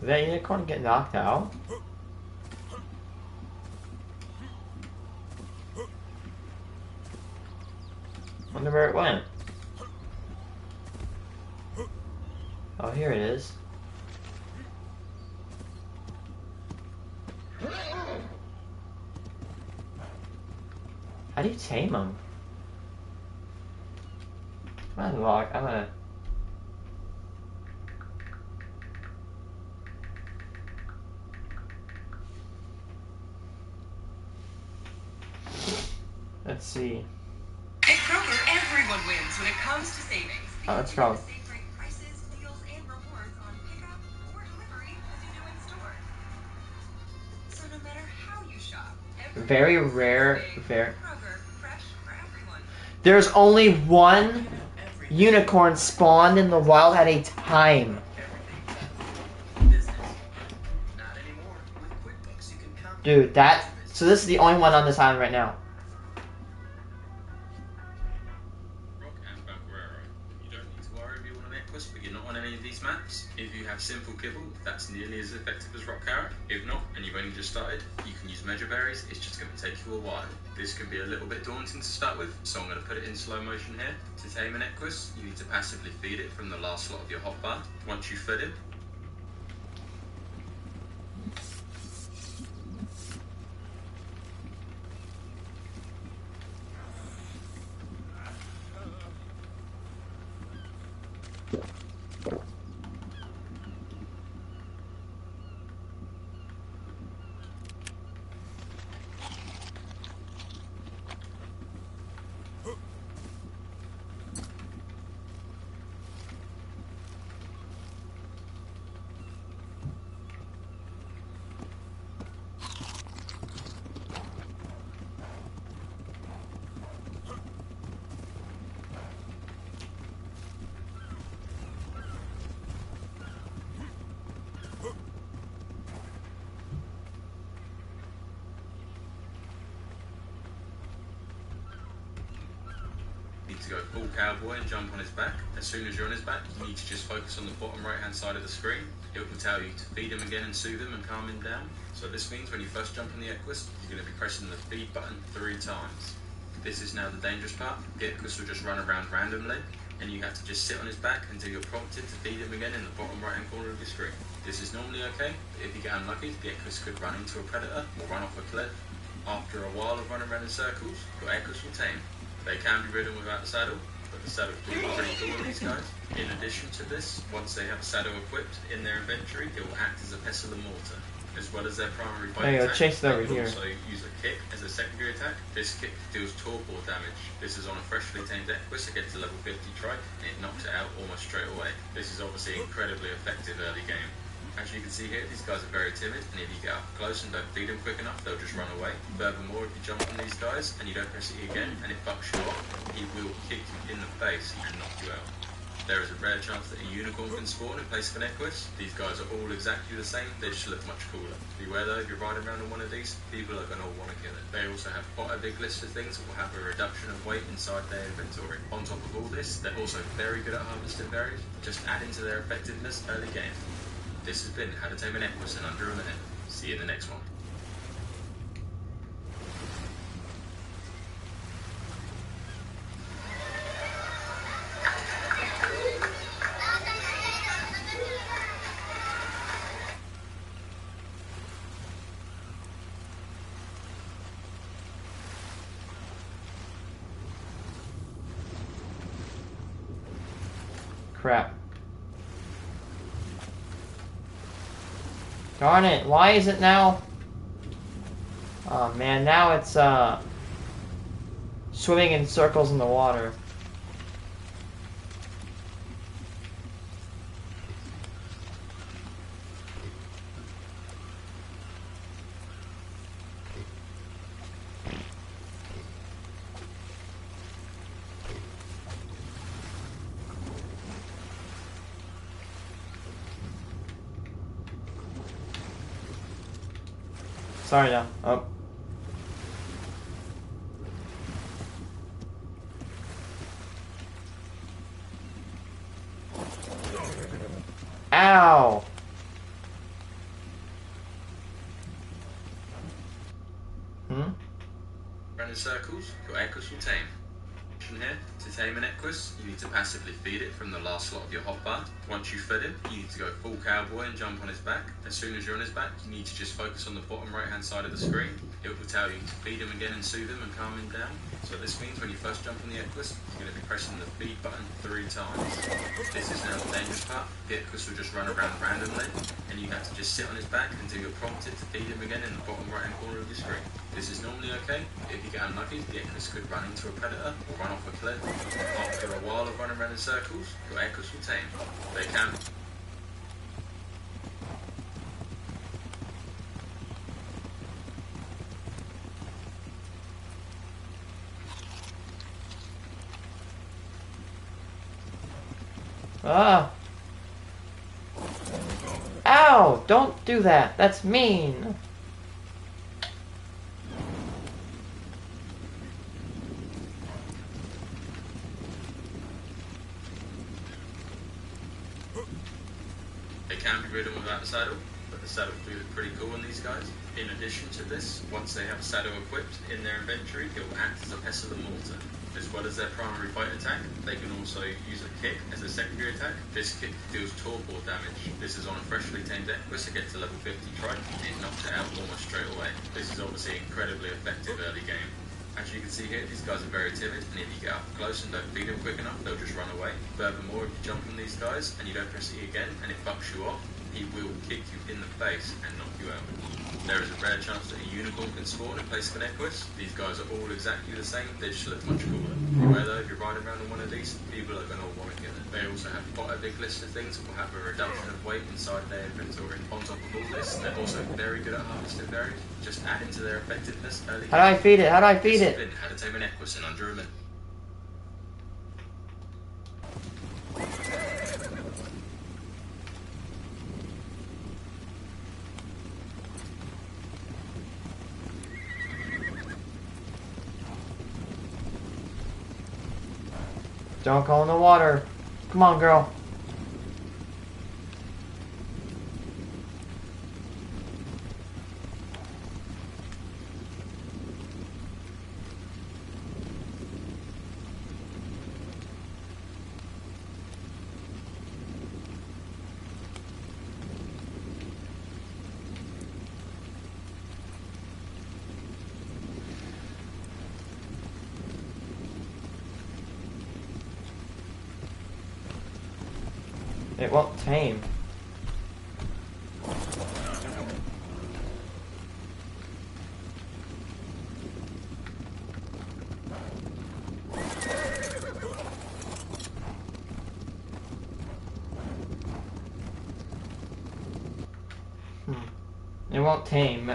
Did that unicorn get knocked out? Wonder where it went. Oh, here it is. How do you tame them? I'm gonna... Let's see. At Kroger, everyone wins when it comes to savings. Oh, let's go. Save great prices, deals, and rewards on pickup or delivery as you do in store. So no matter how you shop, Very rare. Very. Kroger, fresh for everyone. There's only one unicorn spawned in the wild at a time. Dude, that... So this is the only one on this island right now. But you're not on any of these maps. If you have simple kibble, that's nearly as effective as rock carrot. If not, and you've only just started, you can use measure berries. It's just going to take you a while. This can be a little bit daunting to start with, so I'm going to put it in slow motion here. To tame an equus, you need to passively feed it from the last slot of your hotbar. Once you've fed him, to go full cowboy and jump on his back. As soon as you're on his back, you need to just focus on the bottom right hand side of the screen. It will tell you to feed him again and soothe him and calm him down. So this means when you first jump on the equus, you're going to be pressing the feed button 3 times. This is now the dangerous part. The equus will just run around randomly. and you have to just sit on his back until you're prompted to feed him again in the bottom right hand corner of your screen. This is normally okay, but if you get unlucky, the Equus could run into a predator or run off a cliff. After a while of running around in circles, your Equus will tame. They can be ridden without the saddle, but the saddle feels pretty cool on these guys. In addition to this, once they have a saddle equipped in their inventory, it will act as a pestle and mortar. As well as their primary fighting attack, chase it over they can here. also use a kick as a secondary attack. This kick deals torpor damage. This is on a freshly tamed Equus against a level 50 trike, and it knocks it out almost straight away. This is obviously incredibly effective early game. As you can see here, these guys are very timid, and if you get up close and don't feed them quick enough, they'll just run away. Furthermore, if you jump on these guys and you don't press it again, and it bucks you off, he will kick you in the face and knock you out. There is a rare chance that a unicorn can spawn in place of an Equus. These guys are all exactly the same, they just look much cooler. Beware though, if you're riding around on one of these, people are going to want to kill it. They also have quite a big list of things that will have a reduction of weight inside their inventory. On top of all this, they're also very good at harvesting berries, just adding to their effectiveness early game. This has been How to Tame an Equus in Under a Minute. See you in the next one. Crap. Darn it, why is it now? Oh man, now it's swimming in circles in the water. Sorry now. Oh. Ow! Run in circles, your Equus will tame. Here, to tame an Equus, you need to passively feed it from the last slot of your hotbar. Once you've fed him, you need to go full cowboy and jump on his back. As soon as you're on his back, you need to just focus on the bottom right hand side of the screen. It will tell you to feed him again and soothe him and calm him down. So this means when you first jump on the Equus, you're going to be pressing the feed button 3 times. This is now the dangerous part. The Equus will just run around randomly, and you have to just sit on his back until you're prompted to feed him again in the bottom right hand corner of your screen. This is normally okay, but if you get unlucky, the Equus could run into a predator or run off a cliff. After a while of running around in circles, your Equus will tame. They can... Ah! Ow! Don't do that! That's mean! They can be ridden without the saddle, but the saddle feels pretty cool on these guys. In addition to this, once they have a saddle equipped in their inventory, it will act as a pestle and mortar. As well as their primary fight attack, they can also use a kick as a secondary attack. This kick deals torpor damage. This is on a freshly tamed Equus against a level 50 trike, and it knocks it out almost straight away. This is obviously incredibly effective early game. As you can see here, these guys are very timid, and if you get up close and don't feed them quick enough, they'll just run away. Furthermore, if you jump on these guys and you don't press it again, and it bucks you off, he will kick you in the face and knock you out. There is a rare chance that a unicorn can spawn in place of an Equus. These guys are all exactly the same, they just look much cooler. Beware though, if you're riding around on one of these, people are going to want to kill it. They also have quite a big list of things that will have a reduction of weight inside their inventory. On top of all this, they're also very good at harvesting berries, just adding to their effectiveness early. How do I feed it? How do I feed it? This has been How to Tame an Equus in Under a Minute. Don't go in the water. Come on, girl. It won't tame. It won't tame.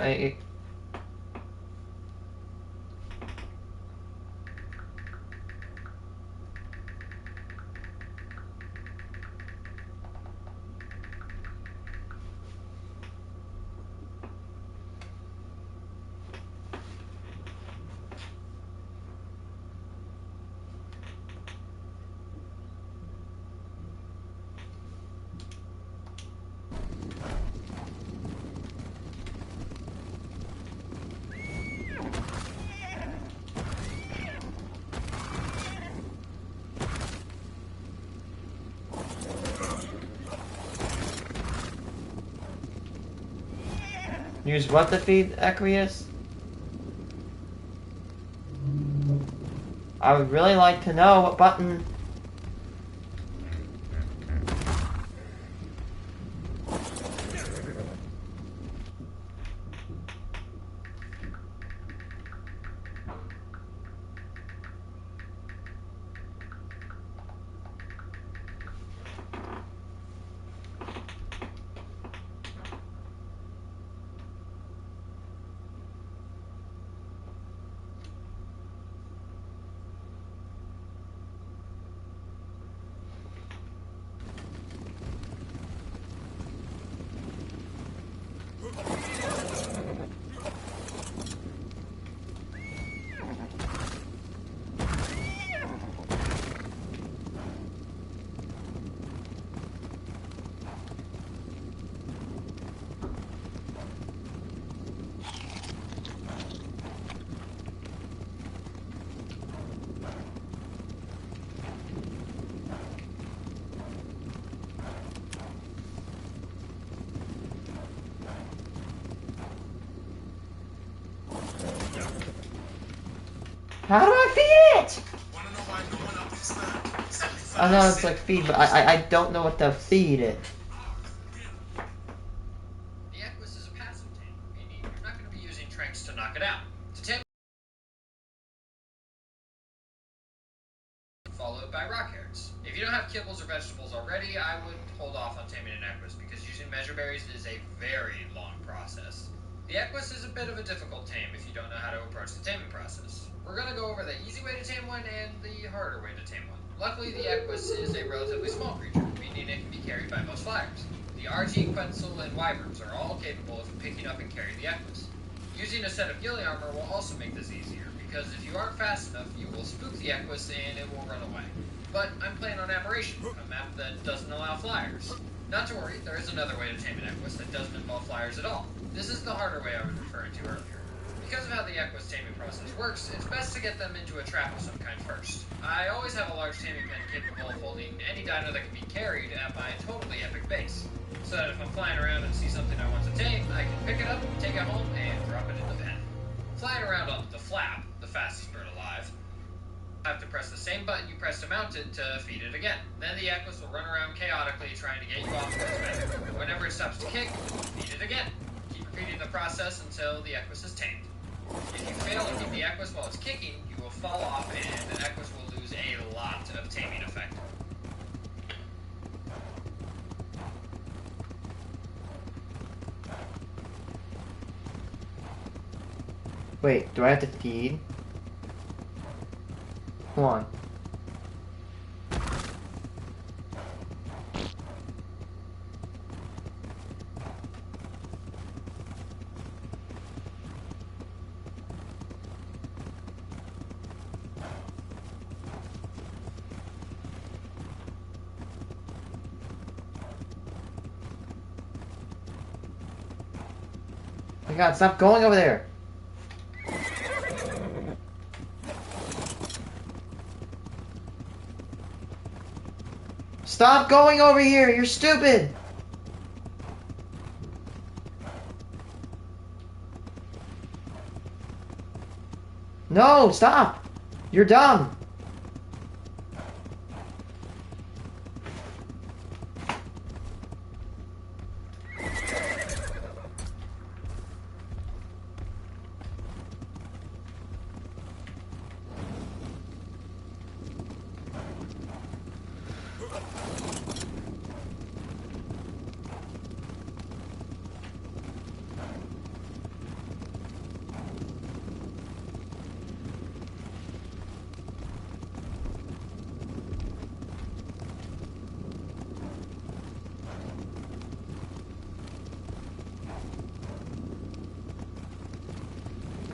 Use what to feed Aqueous? I would really like to know what button. How do I feed it? I know it's like feed, but I don't know what to feed it. The Equus is a passive tank, meaning you're not going to be using tranks to knock it out. To tame, followed by rock hares. If you don't have kibbles or vegetables already, I would hold off on taming an Equus because using measure berries is a very long process. The Equus is a bit of a difficult tame if you don't know how to approach the taming process. We're going to go over the easy way to tame one and the harder way to tame one. Luckily, the Equus is a relatively small creature, meaning it can be carried by most flyers. The RG, Quetzal, and Wyverns are all capable of picking up and carrying the Equus. Using a set of ghillie armor will also make this easier, because if you aren't fast enough, you will spook the Equus and it will run away. But I'm playing on Aberration, a map that doesn't allow flyers. Not to worry, there is another way to tame an Equus that doesn't involve flyers at all. This is the harder way I was referring to earlier. Because of how the Equus taming process works, it's best to get them into a trap of some kind first. I always have a large taming pen capable of holding any dino that can be carried at my totally epic base, so that if I'm flying around and see something I want to tame, I can pick it up, take it home, and drop it in the pen. Flying around on the flap, the fastest bird alive, you have to press the same button you press to mount it to feed it again. Then the Equus will run around chaotically trying to get you off its bed. Whenever it stops to kick, feed it again. Keep repeating the process until the Equus is tamed. If you fail to keep the Equus while it's kicking, you will fall off and the Equus will lose a lot of taming effect. Wait, do I have to feed? Hold on. Oh my God, stop going over there! Stop going over here! You're stupid! No, stop! You're dumb!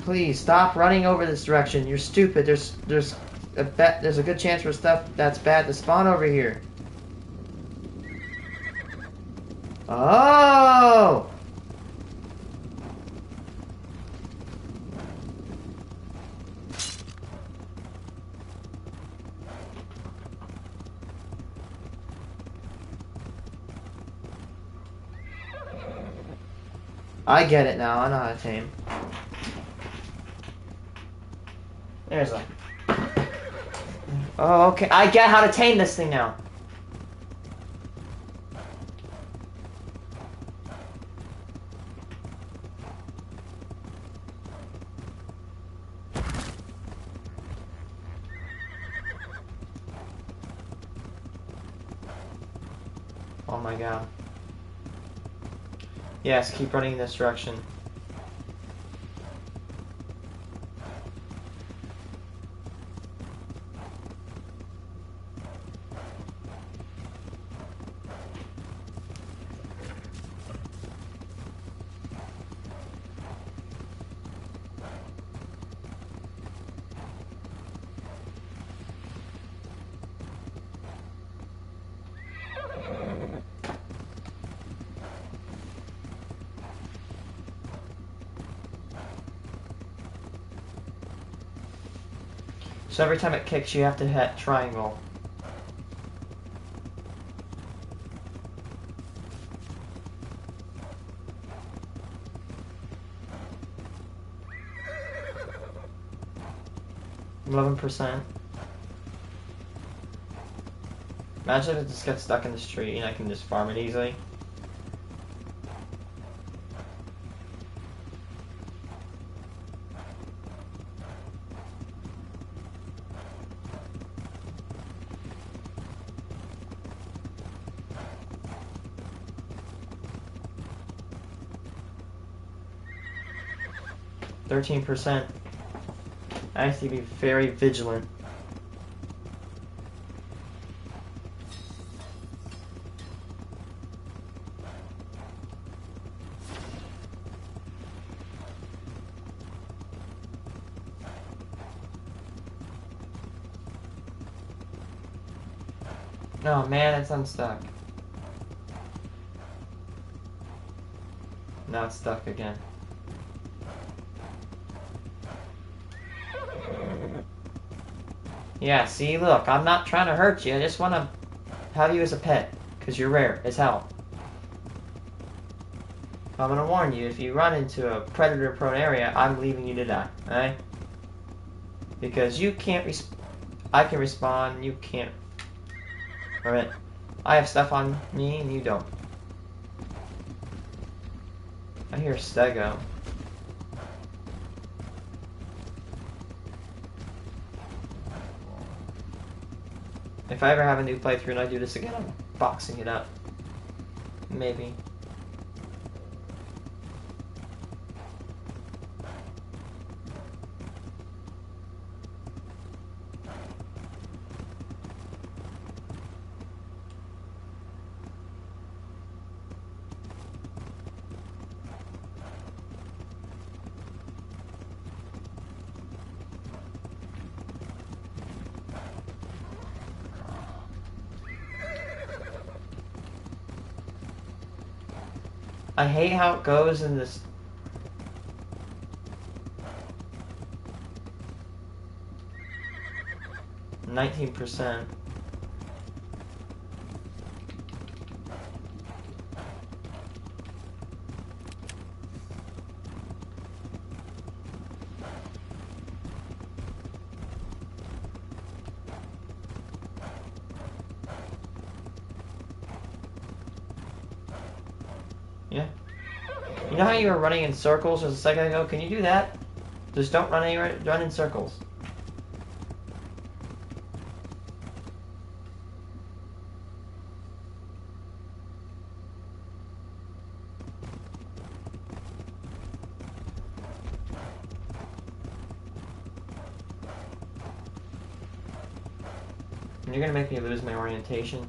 Please stop running over this direction. You're stupid. There's a good chance for stuff that's bad to spawn over here. Oh! I get it now. I know how to tame. There's a... Oh, okay. I get how to tame this thing now. Oh my god. Yes, keep running in this direction. So every time it kicks, you have to hit triangle. %. Imagine if it just gets stuck in this tree and I can just farm it easily. %. I have to be very vigilant. Oh man, it's unstuck. Now it's stuck again. Yeah, see, look, I'm not trying to hurt you. I just want to have you as a pet, because you're rare as hell. I'm going to warn you, if you run into a predator-prone area, I'm leaving you to die, alright? Because you can't I can respawn, you can't. Alright. I have stuff on me, and you don't. I hear Stego. If I ever have a new playthrough and I do this again, I'm boxing it up. Maybe. I hate how it goes in this. %. Yeah. You know how you were running in circles just a second ago? Can you do that? Just don't run in circles. You're gonna make me lose my orientation.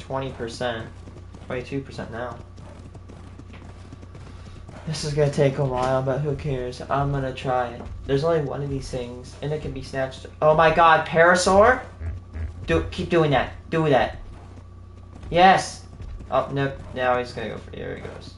20%. 22% now. This is gonna take a while, but who cares? I'm gonna try it. There's only one of these things, and it can be snatched. Oh my god, Parasaur? Keep doing that. Do that. Yes! Oh, nope. Now he's gonna go for... Here he goes.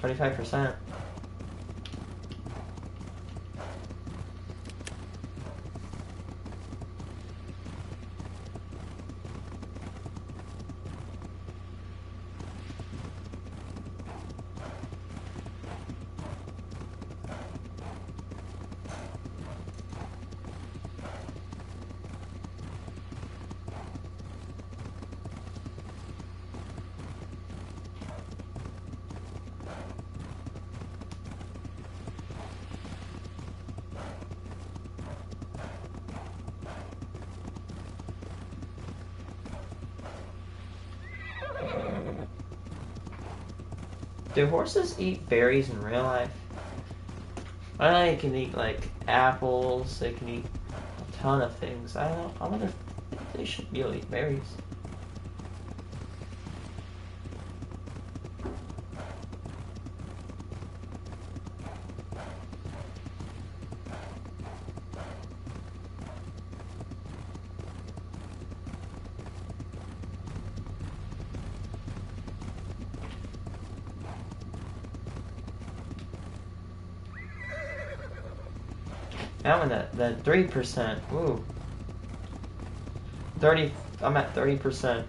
%. 'Do horses eat berries in real life? I know they can eat like apples, they can eat a ton of things. I don't know. I wonder if they should be able to eat berries. Now I'm at the 3%. Ooh. 30. I'm at 30%.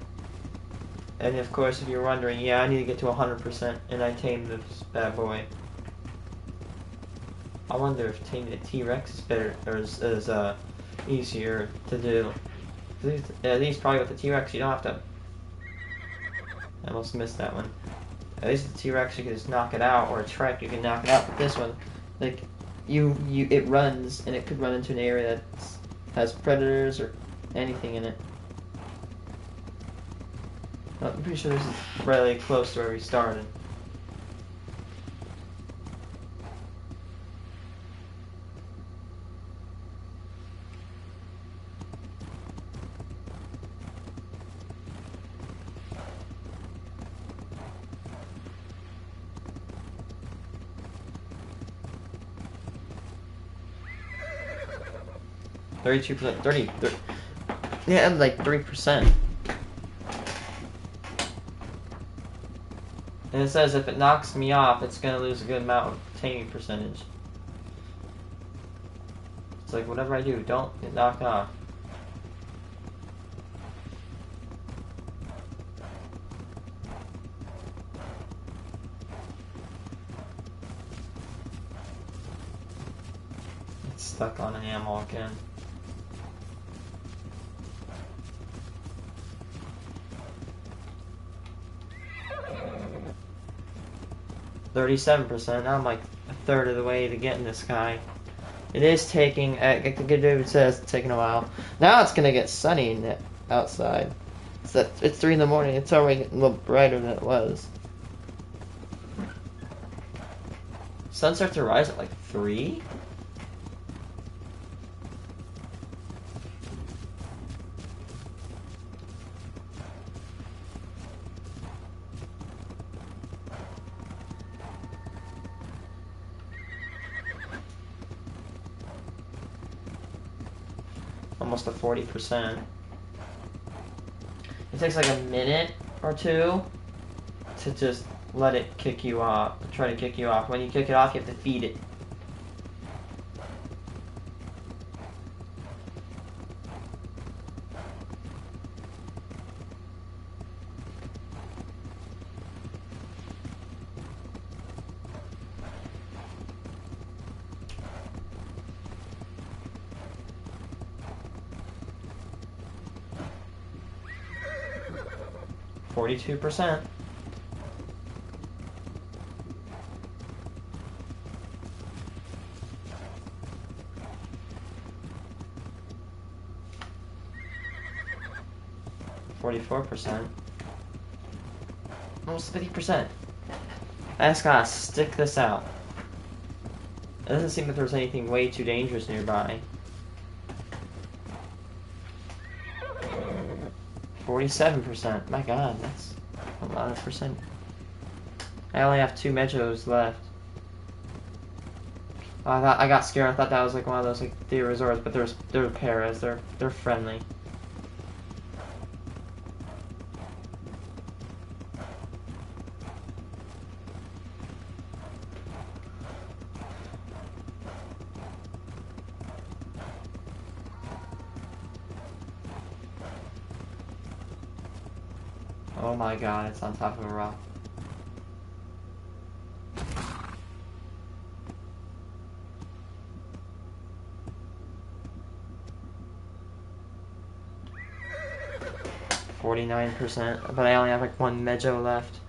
And of course, if you're wondering, yeah, I need to get to 100%, and I tamed this bad boy. I wonder if taming a T-Rex is better, or is easier to do. At least probably with the T-Rex, you don't have to. I almost missed that one. At least the T-Rex, you can just knock it out, or a Trek, you can knock it out. But this one, like, it runs, and it could run into an area that has predators or anything in it. I'm pretty sure this is really close to where we started. %, 30. Yeah, like 3%. And it says if it knocks me off, it's gonna lose a good amount of taming percentage. It's like whatever I do, don't get knocked off. It's stuck on an animal again. 37%. Now I'm like a third of the way to getting this guy. It is taking, like the good David says, it's taking a while. Now it's gonna get sunny outside. It's 3 in the morning. It's already getting a little brighter than it was. Sun starts to rise at like 3. Almost to 40%. It takes like a minute or two to just let it kick you off. Try to kick you off. When you kick it off, you have to feed it. 42%. %. Almost 50%. I just gotta stick this out. It doesn't seem that there's anything way too dangerous nearby. 47%. My god, that's a lot of percent. I only have 2 Metros left. I got scared. I thought that was like one of those like theater resorts, but they're paras. They're friendly. Oh my god, it's on top of a rock. %, but I only have like 1 Mejo left.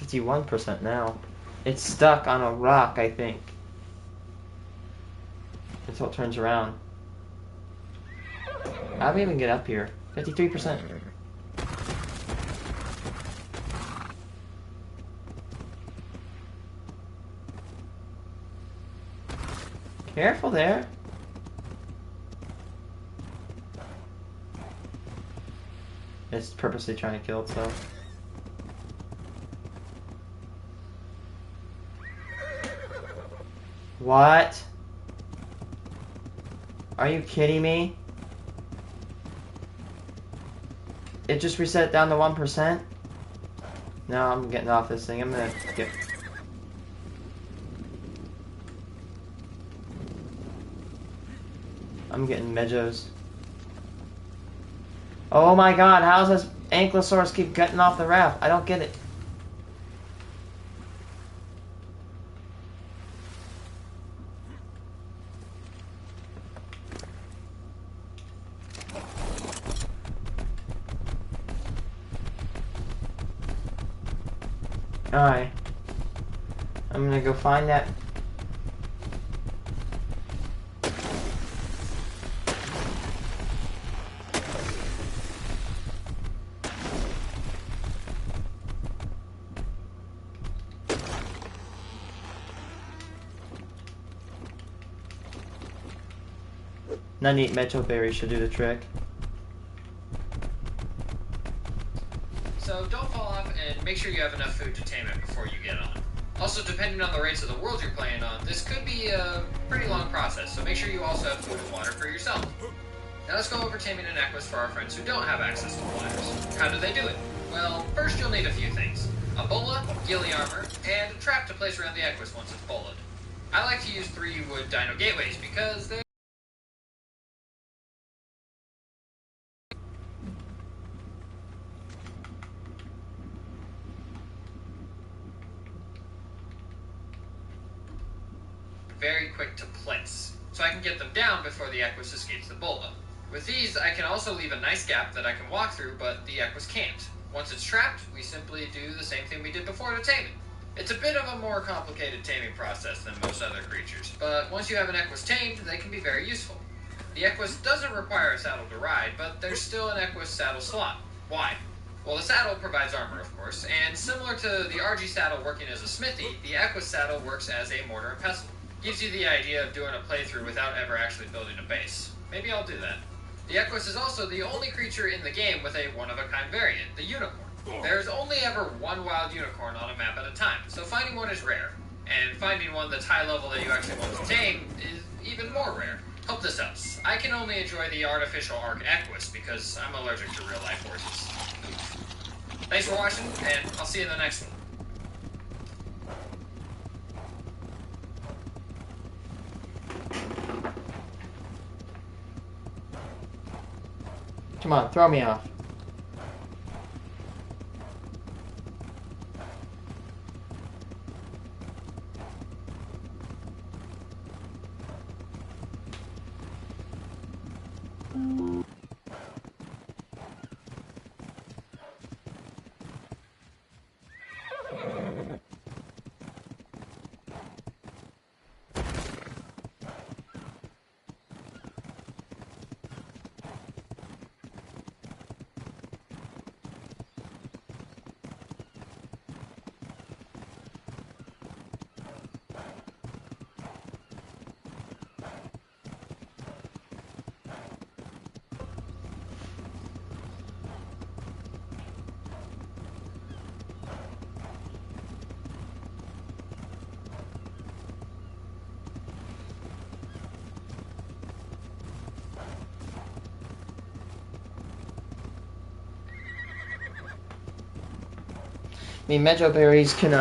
%, now. It's stuck on a rock, I think. Until it turns around. How do we even get up here? 53%. Careful there. It's purposely trying to kill itself. What? Are you kidding me? It just reset down to 1%? No, I'm getting off this thing. I'm gonna get... I'm getting Mejos. Oh my god, how does this Ankylosaurus keep getting off the raft? I don't get it. Alright. I'm gonna go find that. None eat Metro Berry should do the trick. So don't fall off and make sure you have enough food to tame it before you get on. Also, depending on the rates of the world you're playing on, this could be a pretty long process, so make sure you also have food and water for yourself. Now let's go over taming an Equus for our friends who don't have access to gliders. How do they do it? Well, first you'll need a few things. A bola, ghillie armor, and a trap to place around the Equus once it's bola'd. I like to use 3 wood dino gateways because they're very quick to place, so I can get them down before the Equus escapes the bola. With these, I can also leave a nice gap that I can walk through, but the Equus can't. Once it's trapped, we simply do the same thing we did before to tame it. It's a bit of a more complicated taming process than most other creatures, but once you have an Equus tamed, they can be very useful. The Equus doesn't require a saddle to ride, but there's still an Equus saddle slot. Why? Well, the saddle provides armor, of course, and similar to the RG saddle working as a smithy, the Equus saddle works as a mortar and pestle. Gives you the idea of doing a playthrough without ever actually building a base. Maybe I'll do that. The Equus is also the only creature in the game with a one-of-a-kind variant, the unicorn. There's only ever one wild unicorn on a map at a time, so finding one is rare. And finding one that's high level that you actually want to tame is even more rare. Hope this helps. I can only enjoy the artificial ARK Equus because I'm allergic to real-life horses. Thanks for watching, and I'll see you in the next one. Come on, throw me off. I mean, Metro berries can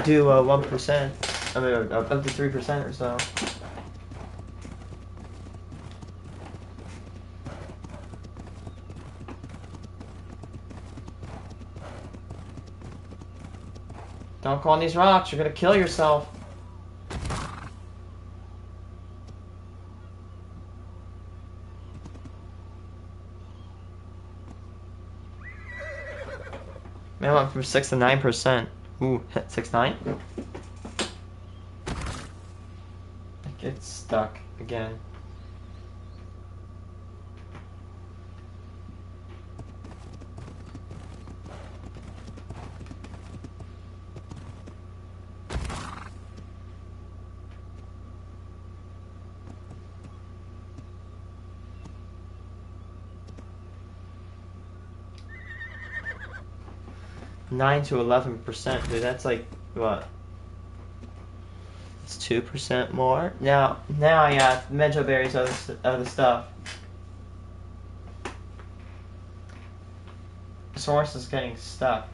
do 1%. I mean, up to 3% or so. Don't go on these rocks. You're gonna kill yourself. Man, I went from 6 to 9%. Ooh, 6, 9. It gets stuck again. Nine to 11%, dude. That's like what? It's 2% more. Now I got Metro berries other stuff. Source is getting stuck,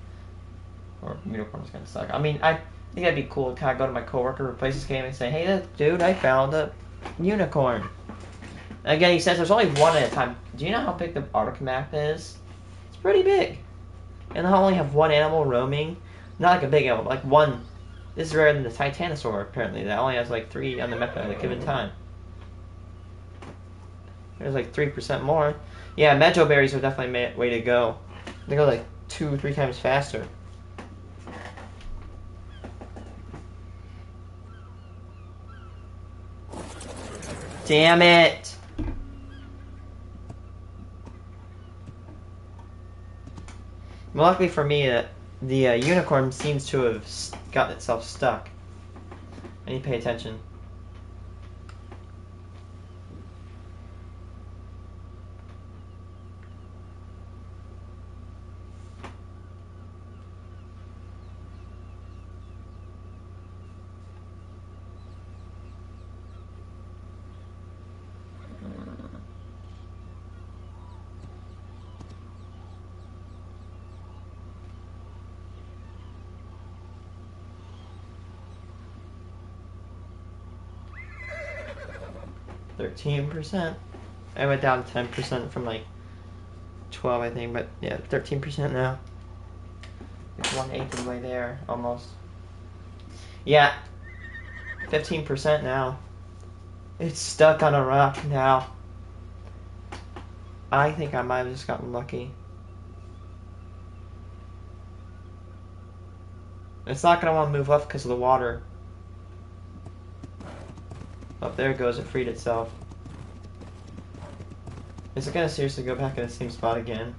or unicorn is getting stuck. I mean, I think that'd be cool to kind of go to my coworker, replace this game, and say, "Hey, dude, I found a unicorn." Again, he says there's only one at a time. Do you know how big the ARK map is? It's pretty big. And they'll only have one animal roaming. Not like a big animal, but like one. This is rarer than the Titanosaur, apparently. That only has like 3 on the map at a given time. There's like 3% more. Yeah, Metro berries are definitely a way to go. They go like 2 or 3 times faster. Damn it! Well, luckily for me, the unicorn seems to have gotten itself stuck. I need to pay attention. %. I went down 10% from like 12, I think, but yeah, 13% now. Like 1/8 of the way there, almost. Yeah, 15% now. It's stuck on a rock now. I think I might have just gotten lucky. It's not going to want to move left because of the water. Oh, there it goes. It freed itself. Is it going to seriously go back in the same spot again?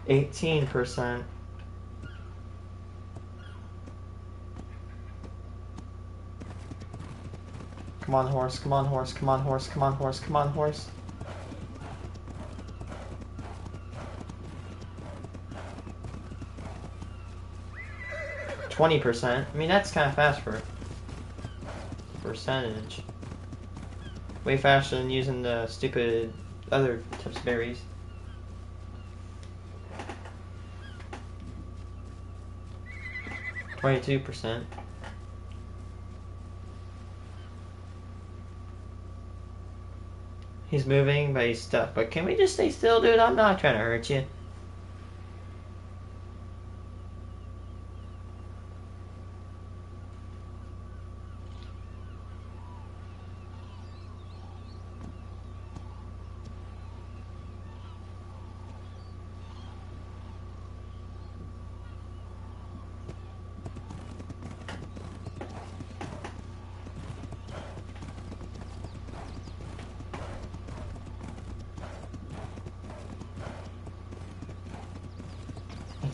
%. Come on, horse. Come on, horse. Come on, horse. Come on, horse. Come on, horse. %. I mean, that's kind of fast for percentage. Way faster than using the stupid other types of berries. %. He's moving, but he's stuck. But can we just stay still, dude? I'm not trying to hurt you.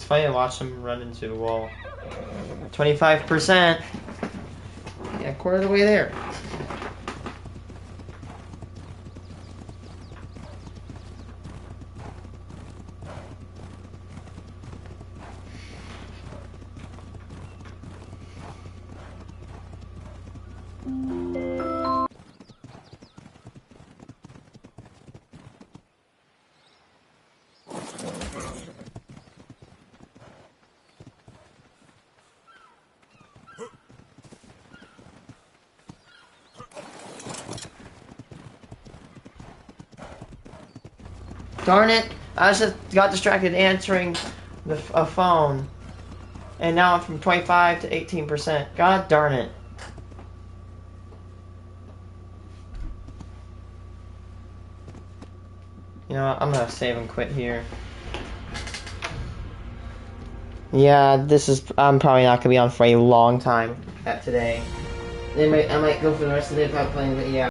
It's funny to watch him run into a wall. 25%. Yeah, quarter of the way there. Darn it! I just got distracted answering a phone. And now I'm from 25 to 18%. God darn it. You know what? I'm gonna save and quit here. Yeah, I'm probably not gonna be on for a long time today. I might go for the rest of the day without playing, but yeah.